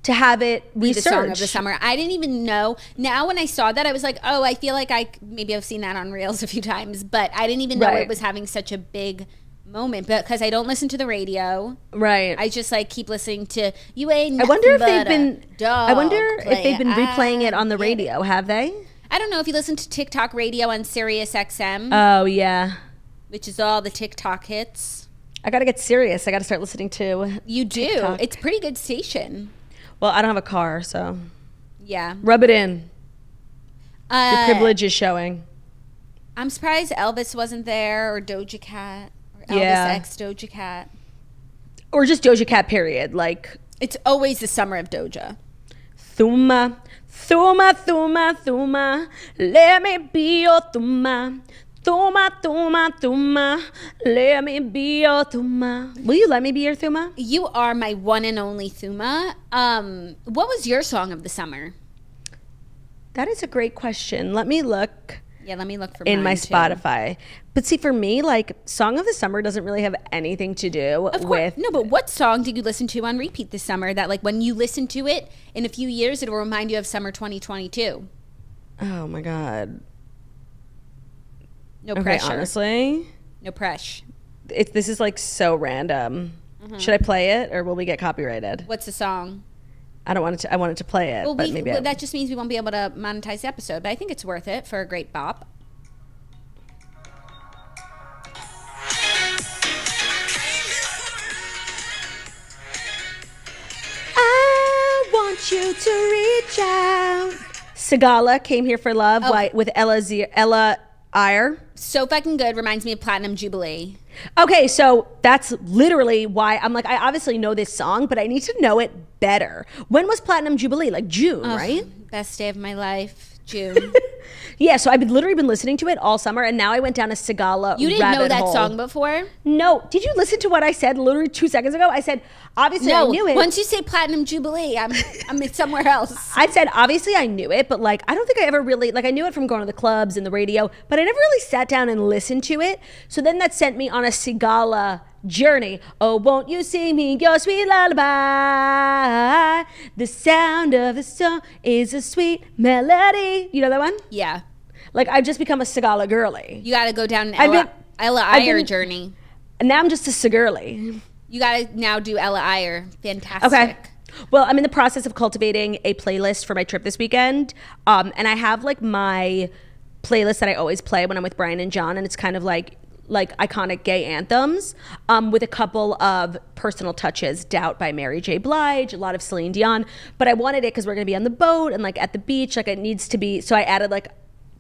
To have it Be the song of researched. the summer. I didn't even know. Now when I saw that, I was like, oh, I feel like maybe I've seen that on Reels a few times, but I didn't even know Right. it was having such a big moment because I don't listen to the radio. Right. I just like keep listening to You Ain't I wonder if Nothing they've But a been. Dog I wonder if Play they've been It. replaying it on the Get radio. Have they? I don't know if you listen to TikTok radio on Sirius XM, Oh yeah. which is all the TikTok hits. I gotta get serious. I gotta start listening to. You do. TikTok. It's a pretty good station. Well, I don't have a car, so Yeah. rub it in. Your Uh, privilege is showing. I'm surprised Elvis wasn't there or Doja Cat or Elvis Yeah. X Doja Cat. Or just Doja Cat. Period. Like. It's always the summer of Doja. Thuma, Thuma, Thuma, Thuma, let me be your Thuma. Thuma, Thuma, Thuma, let me be your Thuma. Will you let me be your Thuma? You are my one and only Thuma. What was your song of the summer? That is a great question. Let me look Yeah, let me look for in mine my too. Spotify. But see, for me, like, Song of the Summer doesn't really have anything to do Of course, with... no, but what song did you listen to on repeat this summer that, like, when you listen to it in a few years, it'll remind you of summer 2022? Oh, my God. No Okay, pressure. honestly, No pressure. this is, like, so random. Should I play it, or will we get copyrighted? What's the song? I don't want it to. I wanted to play it, Well, but maybe that just means we won't be able to monetize the episode, but I think it's worth it for a great bop. I want you to reach out. Sagala Came Here for Love with Ella Eyre. So fucking good. Reminds me of Platinum Jubilee. Okay, so that's literally why I'm like, I obviously know this song, but I need to know it better. When was Platinum Jubilee? Like June, right? Best day of my life. June. Yeah, so I've literally been listening to it all summer, and now I went down a Sagala You didn't know rabbit that hole. song before? No. Did you listen to what I said literally 2 seconds ago? I said, obviously I knew it. Once you say Platinum Jubilee, I'm somewhere else. I said, obviously I knew it, but like, I don't think I ever really, like I knew it from going to the clubs and the radio, but I never really sat down and listened to it. So then that sent me on a Sigala journey. Oh, won't you sing me your sweet lullaby? The sound of the song is a sweet melody. You know that one? Yeah. Like, I've just become a Sigala girly. You got to go down an I've Ella been- Eyre journey. And now I'm just a Sigirly. You got to now do Ella Eyre. Fantastic. Okay. Well, I'm in the process of cultivating a playlist for my trip this weekend. And I have like my playlist that I always play when I'm with Brian and John. And it's kind of like iconic gay anthems with a couple of personal touches. Doubt by Mary J. Blige, a lot of Celine Dion. But I wanted it because we're going to be on the boat and like at the beach. Like it needs to be. So I added like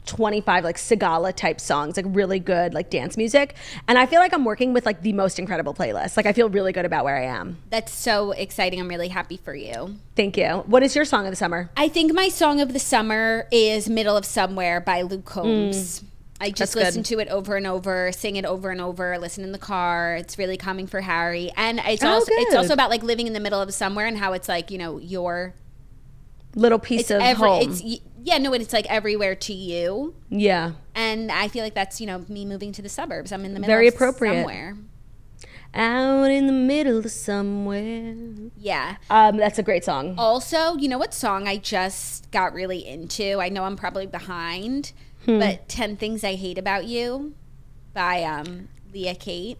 25 like Sigala type songs, like really good like dance music. And I feel like I'm working with like the most incredible playlist. Like I feel really good about where I am. That's so exciting. I'm really happy for you. Thank you. What is your song of the summer? I think my song of the summer is Middle of Somewhere by Luke Combs. I just That's listen to it over and over, sing it over and over, listen in the car. It's really calming for Harry. And it's good. also about like living in the middle of somewhere and how it's like, you know, your Little piece of home. It's like everywhere to you. Yeah. And I feel like that's, you know, me moving to the suburbs. I'm in the middle Very of appropriate. somewhere. out in the middle of somewhere. Yeah. That's a great song. Also, you know what song I just got really into? I know I'm probably behind, but 10 Things I Hate About You by Leah Kate.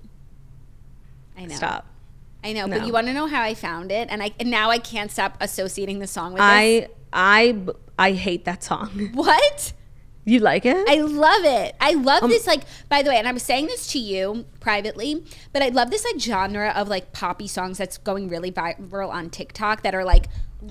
I know. Stop. I know, No. but you want to know how I found it? And now I can't stop associating the song with this. I hate that song. What? You like it? I love it. I love this, like, by the way, and I was saying this to you privately, but I love this, like, genre of, like, poppy songs that's going really viral on TikTok that are, like,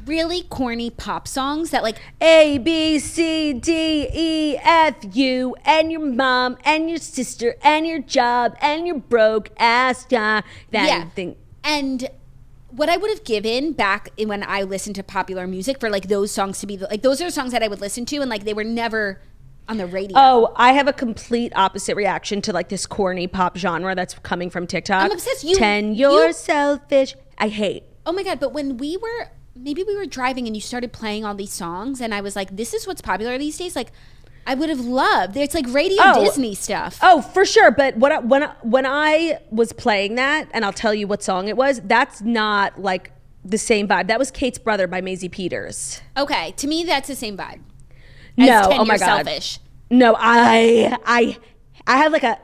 really corny pop songs that, like, A, B, C, D, E, F, you, and your mom, and your sister, and your job, and your broke ass guy. Yeah. Thing. And what I would have given back when I listened to popular music for, like, those songs to be, like, those are songs that I would listen to, and, like, they were never on the radio. Oh, I have a complete opposite reaction to, like, this corny pop genre that's coming from TikTok. I'm obsessed. You're selfish. I hate. Oh my God, but when maybe we were driving and you started playing all these songs and I was like, this is what's popular these days. Like, I would have loved. It's like Radio Disney stuff. Oh, for sure. But when I was playing that, and I'll tell you what song it was, that's not like the same vibe. That was Kate's Brother by Maisie Peters. Okay, to me that's the same vibe. No, oh my God. Selfish. No, I have like a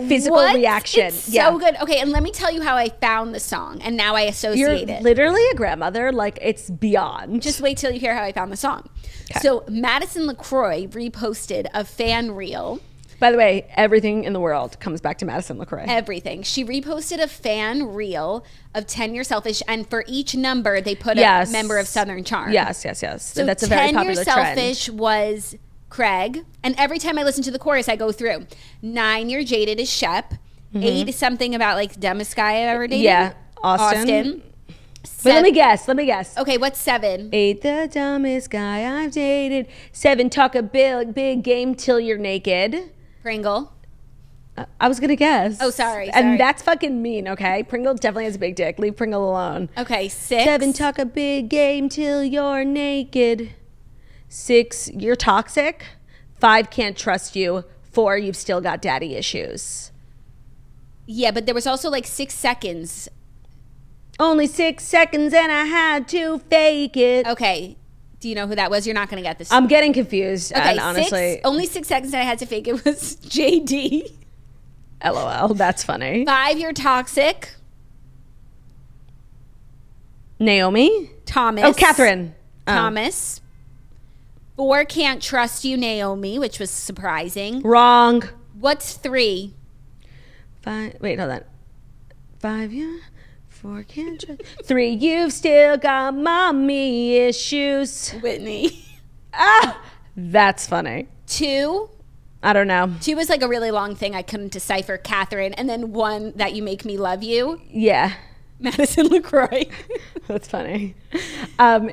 physical reaction. It's so good. Okay, and let me tell you how I found the song, and now I associate You're it. literally a grandmother. Like, it's beyond. Just wait till you hear how I found the song. Okay. So Madison LaCroix reposted a fan reel. By the way, everything in the world comes back to Madison LaCroix. Everything. She reposted a fan reel of 10 You're Selfish, and for each number, they put a member of Southern Charm. Yes. So that's a very popular 10 You're Selfish was Craig, and every time I listen to the chorus, I go through. 9 You're Jaded is Shep. 8 is something about, like, dumbest guy I ever dated. Yeah, Austin. But let me guess. Okay, what's 7? 8, the dumbest guy I've dated. 7, talk a big game till you're naked. Pringle. I was gonna guess. Oh, sorry. And that's fucking mean, okay? Pringle definitely has a big dick. Leave Pringle alone. Okay, 6. 7, talk a big game till you're naked. 6, you're toxic. 5, can't trust you. 4, you've still got daddy issues. Yeah, but there was also like 6 seconds. Only 6 seconds and I had to fake it. Okay. Do you know who that was? You're not going to get this. I'm getting confused. Okay, and honestly. Only 6 seconds and I had to fake it was JD. LOL. That's funny. 5, you're toxic. Naomi. Thomas. Oh, Catherine. Thomas. 4, can't trust you, Naomi, which was surprising. Wrong. What's 3? 5. Wait, hold on. 5, yeah. 4, can't trust. 3, you've still got mommy issues. Whitney. That's funny. 2. I don't know. 2 was like a really long thing I couldn't decipher. Catherine. And then 1, that you make me love you. Yeah. Madison LaCroix. That's funny.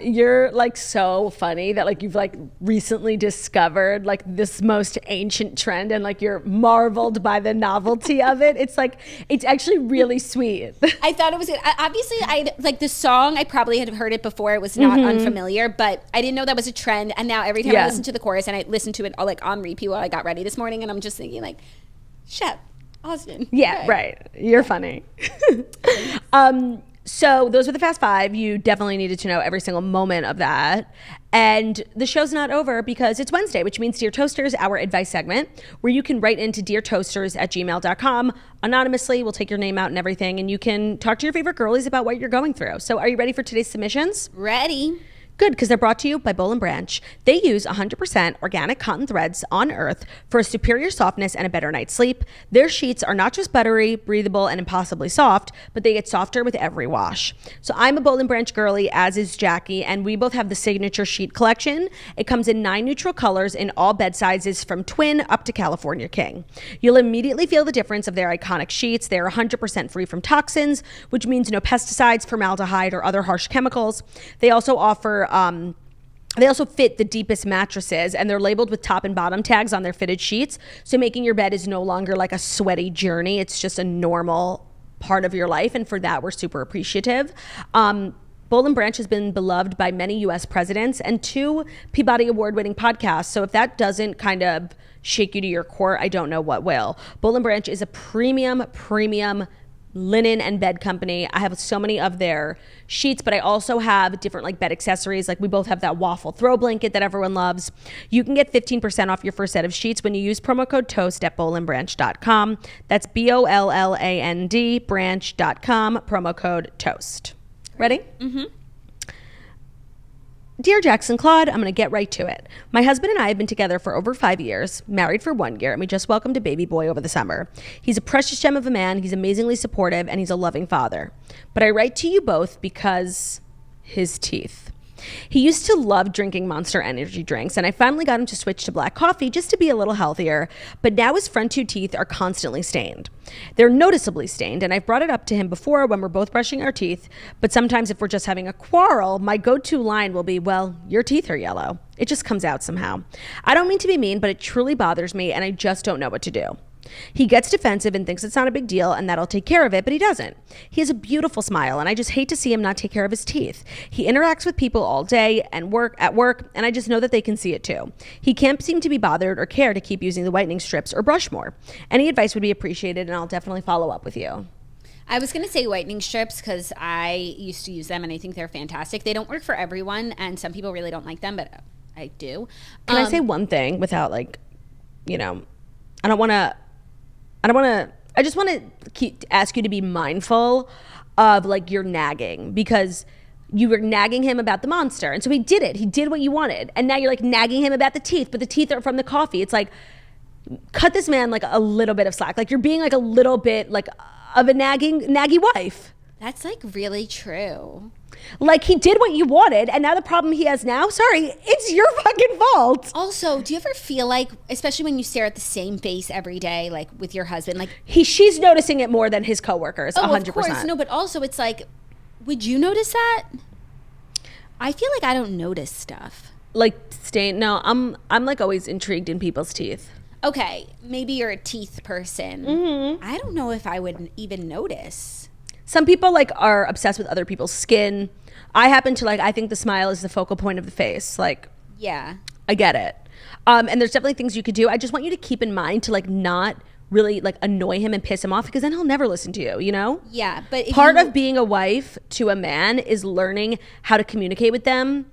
You're like so funny that like you've like recently discovered like this most ancient trend and like you're marveled by the novelty of it. It's like, it's actually really sweet. I thought it was good. Obviously, I like the song. I probably had heard it before. It was not unfamiliar, but I didn't know that was a trend. And now every time I listen to the chorus, and I listened to it all like on repeat while I got ready this morning, and I'm just thinking like, Shep, Austin. Yeah, okay. Right. You're funny. So those were the Fast 5. You definitely needed to know every single moment of that. And the show's not over because it's Wednesday, which means Dear Toasters, our advice segment, where you can write into deartoasters@gmail.com. Anonymously, we'll take your name out and everything, and you can talk to your favorite girlies about what you're going through. So are you ready for today's submissions? Ready. Good, because they're brought to you by Boll & Branch. They use 100% organic cotton threads on earth for a superior softness and a better night's sleep. Their sheets are not just buttery, breathable, and impossibly soft, but they get softer with every wash. So I'm a Boll & Branch girly, as is Jackie, and we both have the signature sheet collection. It comes in 9 neutral colors in all bed sizes from twin up to California king. You'll immediately feel the difference of their iconic sheets. They are 100% free from toxins, which means no pesticides, formaldehyde, or other harsh chemicals. They also offer they also fit the deepest mattresses, and they're labeled with top and bottom tags on their fitted sheets. So making your bed is no longer like a sweaty journey. It's just a normal part of your life. And for that, we're super appreciative. Boll & Branch has been beloved by many U.S. presidents and 2 Peabody Award-winning podcasts. So if that doesn't kind of shake you to your core, I don't know what will. Boll & Branch is a premium linen and bed company. I have so many of their sheets, but I also have different like bed accessories. Like we both have that waffle throw blanket that everyone loves. You can get 15% off your first set of sheets when you use promo code TOAST at BolandBranch.com. That's BOLLAND branch.com, promo code TOAST. Ready? Mm-hmm. Dear Jackson Claude, I'm going to get right to it. My husband and I have been together for over 5 years, married for 1 year, and we just welcomed a baby boy over the summer. He's a precious gem of a man, he's amazingly supportive, and he's a loving father. But I write to you both because his teeth. He used to love drinking Monster energy drinks, and I finally got him to switch to black coffee just to be a little healthier, but now his front 2 teeth are constantly stained. They're noticeably stained, and I've brought it up to him before when we're both brushing our teeth, but sometimes if we're just having a quarrel, my go-to line will be, well, your teeth are yellow. It just comes out somehow. I don't mean to be mean, but it truly bothers me, and I just don't know what to do. He gets defensive and thinks it's not a big deal and that I'll take care of it, but he doesn't. He has a beautiful smile, and I just hate to see him not take care of his teeth. He interacts with people all day and at work, and I just know that they can see it too. He can't seem to be bothered or care to keep using the whitening strips or brush more. Any advice would be appreciated, and I'll definitely follow up with you. I was going to say whitening strips because I used to use them, and I think they're fantastic. They don't work for everyone, and some people really don't like them, but I do. Can I say one thing without I just want to ask you to be mindful of like your nagging, because you were nagging him about the Monster. And so he did it. He did what you wanted. And now you're like nagging him about the teeth, but the teeth are from the coffee. It's like, cut this man like a little bit of slack. Like you're being like a little bit like of a naggy wife. That's like really true. Like he did what you wanted, and now the problem he has now, sorry, it's your fucking fault. Also, do you ever feel like, especially when you stare at the same face every day, like with your husband, like she's noticing it more than his coworkers, 100%. Of course, no, but also it's like, would you notice that? I feel like I don't notice stuff. Like stain? No, I'm like always intrigued in people's teeth. Okay, maybe you're a teeth person. Mm-hmm. I don't know if I would even notice. Some people like are obsessed with other people's skin. I happen to I think the smile is the focal point of the face. Like, yeah, I get it. And there's definitely things you could do. I just want you to keep in mind to not really annoy him and piss him off, because then he'll never listen to you, you know? Yeah, but part of being a wife to a man is learning how to communicate with them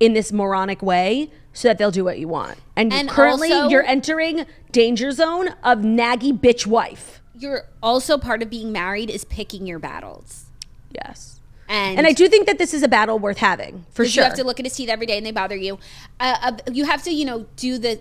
in this moronic way so that they'll do what you want. And currently also, you're entering danger zone of naggy bitch wife. You're also part of being married is picking your battles. Yes. And I do think that this is a battle worth having, for sure. You have to look at his teeth every day and they bother you. You have to,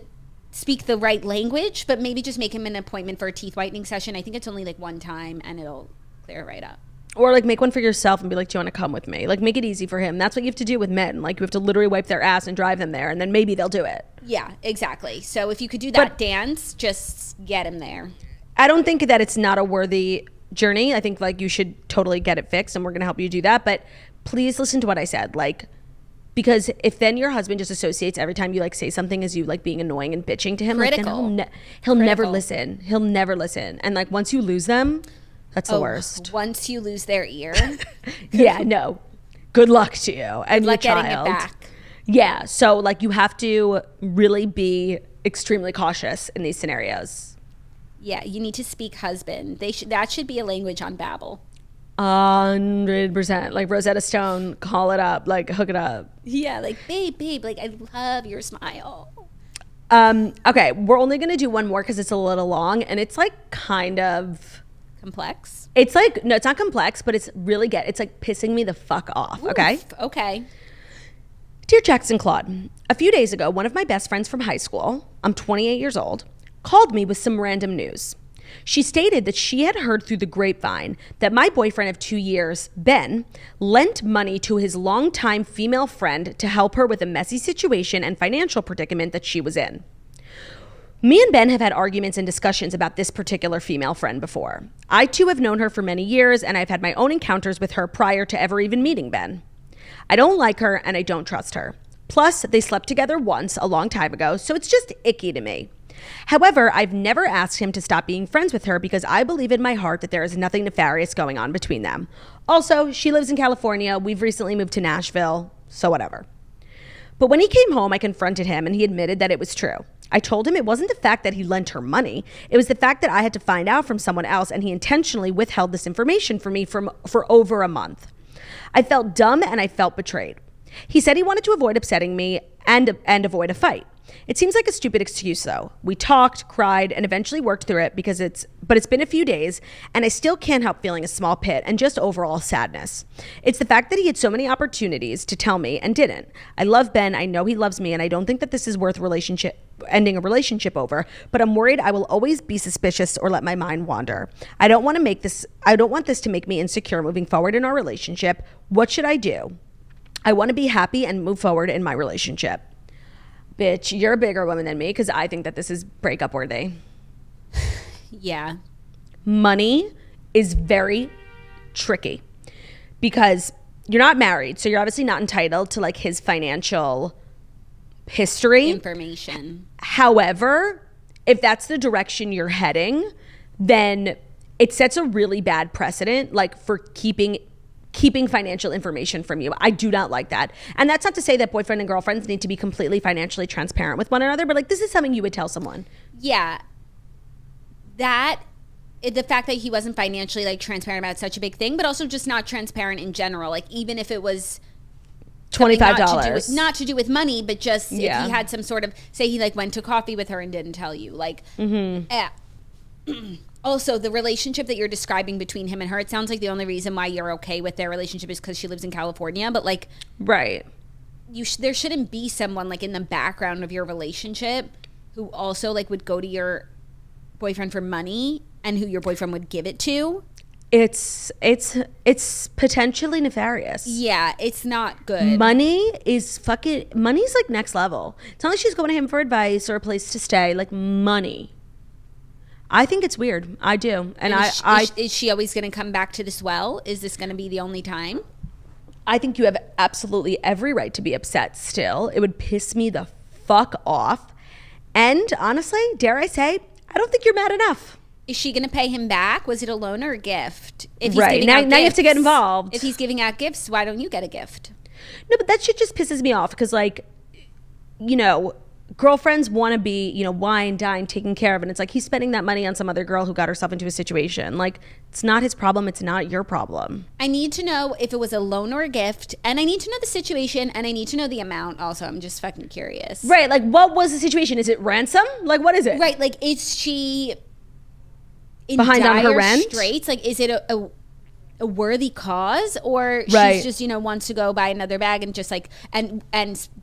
speak the right language, but maybe just make him an appointment for a teeth whitening session. I think it's only one time and it'll clear right up. Or make one for yourself and be like, do you want to come with me? Make it easy for him. That's what you have to do with men. You have to literally wipe their ass and drive them there, and then maybe they'll do it. Yeah, exactly. So if you could do that dance, just get him there. I don't think that it's not a worthy journey. I think you should totally get it fixed, and we're going to help you do that. But please listen to what I said. Because if then your husband just associates every time you say something as you being annoying and bitching to him, then he'll never listen. He'll never listen. And once you lose them, that's the worst. Once you lose their ear. Yeah, no. Good luck to you and your child. Getting it back. Yeah. So you have to really be extremely cautious in these scenarios. Yeah, you need to speak husband. That should be a language on Babbel. 100%. Rosetta Stone, call it up, hook it up. Yeah, babe, I love your smile. Okay, we're only gonna do one more because it's a little long, and it's kind of complex. It's no, it's not complex, but it's really it's pissing me the fuck off. Oof, okay. Okay. Dear Jackson Claude, a few days ago, one of my best friends from high school, I'm 28 years old, called me with some random news. She stated that she had heard through the grapevine that my boyfriend of 2 years, Ben, lent money to his longtime female friend to help her with a messy situation and financial predicament that she was in. Me and Ben have had arguments and discussions about this particular female friend before. I too have known her for many years, and I've had my own encounters with her prior to ever even meeting Ben. I don't like her and I don't trust her. Plus, they slept together once a long time ago, so it's just icky to me. However, I've never asked him to stop being friends with her because I believe in my heart that there is nothing nefarious going on between them. Also, she lives in California. We've recently moved to Nashville, so whatever. But when he came home, I confronted him and he admitted that it was true. I told him it wasn't the fact that he lent her money. It was the fact that I had to find out from someone else, and he intentionally withheld this information from me for over a month. I felt dumb and I felt betrayed. He said he wanted to avoid upsetting me and avoid a fight. It seems like a stupid excuse though. We talked, cried, and eventually worked through it but it's been a few days and I still can't help feeling a small pit and just overall sadness. It's the fact that he had so many opportunities to tell me and didn't. I love Ben. I know he loves me and I don't think that this is worth ending a relationship over, but I'm worried I will always be suspicious or let my mind wander. I don't want this to make me insecure moving forward in our relationship. What should I do? I want to be happy and move forward in my relationship. Bitch, you're a bigger woman than me because I think that this is breakup worthy. Yeah. Money is very tricky because you're not married, so you're obviously not entitled to like his financial history. Information. However, if that's the direction you're heading, then it sets a really bad precedent like for keeping financial information from you. I do not like that. And that's not to say that boyfriend and girlfriends need to be completely financially transparent with one another, but like this is something you would tell someone. Yeah. The fact that he wasn't financially like transparent about such a big thing, but also just not transparent in general. Like even if it was $25. Not to do with money, but just if he had some sort of, say he like went to coffee with her and didn't tell you. Like, Also, the relationship that you're describing between him and her, it sounds like the only reason why you're okay with their relationship is because she lives in California. But like, right, there shouldn't be someone like in the background of your relationship who also like would go to your boyfriend for money and who your boyfriend would give it to. It's potentially nefarious. Yeah, it's not good. Money's like next level. It's not like she's going to him for advice or a place to stay. Like money. I think it's weird. I do. And is she always going to come back to this well? Is this going to be the only time? I think you have absolutely every right to be upset still. It would piss me the fuck off. And honestly, dare I say, I don't think you're mad enough. Is she going to pay him back? Was it a loan or a gift? If he's right. Now you have to get involved. If he's giving out gifts, why don't you get a gift? No, but that shit just pisses me off because like, you know, girlfriends want to be, you know, wine, dine, taken care of. And it's like he's spending that money on some other girl who got herself into a situation. Like, it's not his problem. It's not your problem. I need to know if it was a loan or a gift. And I need to know the situation. And I need to know the amount also. I'm just fucking curious. Right. Like, what was the situation? Is it ransom? Like, what is it? Right. Like, is she in behind on her rent? Straits? Like, is it a worthy cause, or right. she's just, you know, wants to go buy another bag and just like and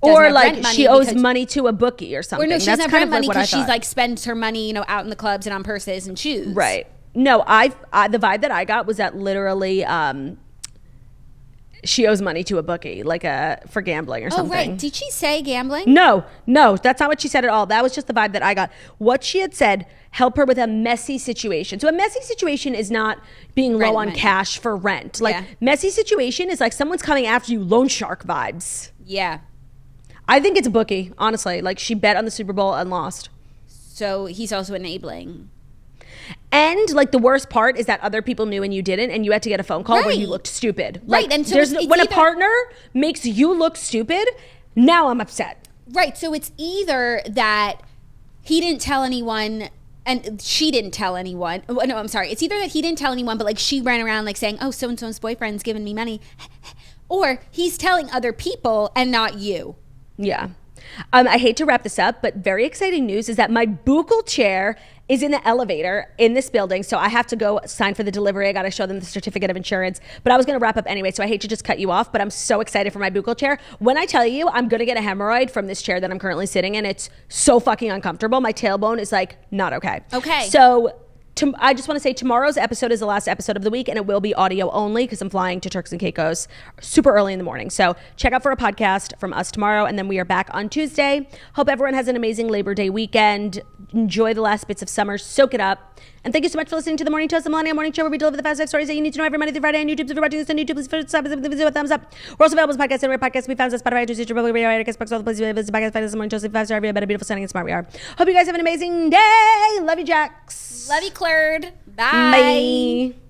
or like she owes money to a bookie or something. Or no, she doesn't have rent money because she's like spends her money, you know, out in the clubs and on purses and shoes. Right. No, the vibe that I got was that literally she owes money to a bookie, like for gambling or something. Oh, right. Did she say gambling? No, that's not what she said at all. That was just the vibe that I got. What she had said, help her with a messy situation. So a messy situation is not being low on cash for rent. Like messy situation is like someone's coming after you, loan shark vibes. Yeah. I think it's a bookie, honestly. Like she bet on the Super Bowl and lost. So he's also enabling. And like the worst part is that other people knew and you didn't, and you had to get a phone call where you looked stupid. Right. Like, and so when a partner makes you look stupid, now I'm upset. Right. So it's either that he didn't tell anyone and she didn't tell anyone. No, I'm sorry. It's either that he didn't tell anyone, but like she ran around like saying, oh, so-and-so's boyfriend's giving me money. Or he's telling other people and not you. Yeah. I hate to wrap this up, but very exciting news is that my buccal chair is in the elevator in this building. So I have to go sign for the delivery. I got to show them the certificate of insurance, but I was going to wrap up anyway. So I hate to just cut you off, but I'm so excited for my buccal chair. When I tell you I'm going to get a hemorrhoid from this chair that I'm currently sitting in, it's so fucking uncomfortable. My tailbone is like not okay. Okay. So I just want to say tomorrow's episode is the last episode of the week, and it will be audio only because I'm flying to Turks and Caicos super early in the morning. So check out for a podcast from us tomorrow, and then we are back on Tuesday. Hope everyone has an amazing Labor Day weekend. Enjoy the last bits of summer. Soak it up. And thank you so much for listening to the Morning Toast, the Millennial Morning Show, where we deliver the fast life stories that you need to know every Monday through Friday on YouTube. So if you're watching this on YouTube, please give a thumbs up. We're also available as podcasts anywhere podcasts we found on Spotify, iTunes, Stitcher, Google, Radio, all the places we visit podcast. Find us the Morning Toast, 5 star review about a beautiful, stunning, and smart we are. Hope you guys have an amazing day. Love you, Jax. Love you, Claire. Bye. Bye.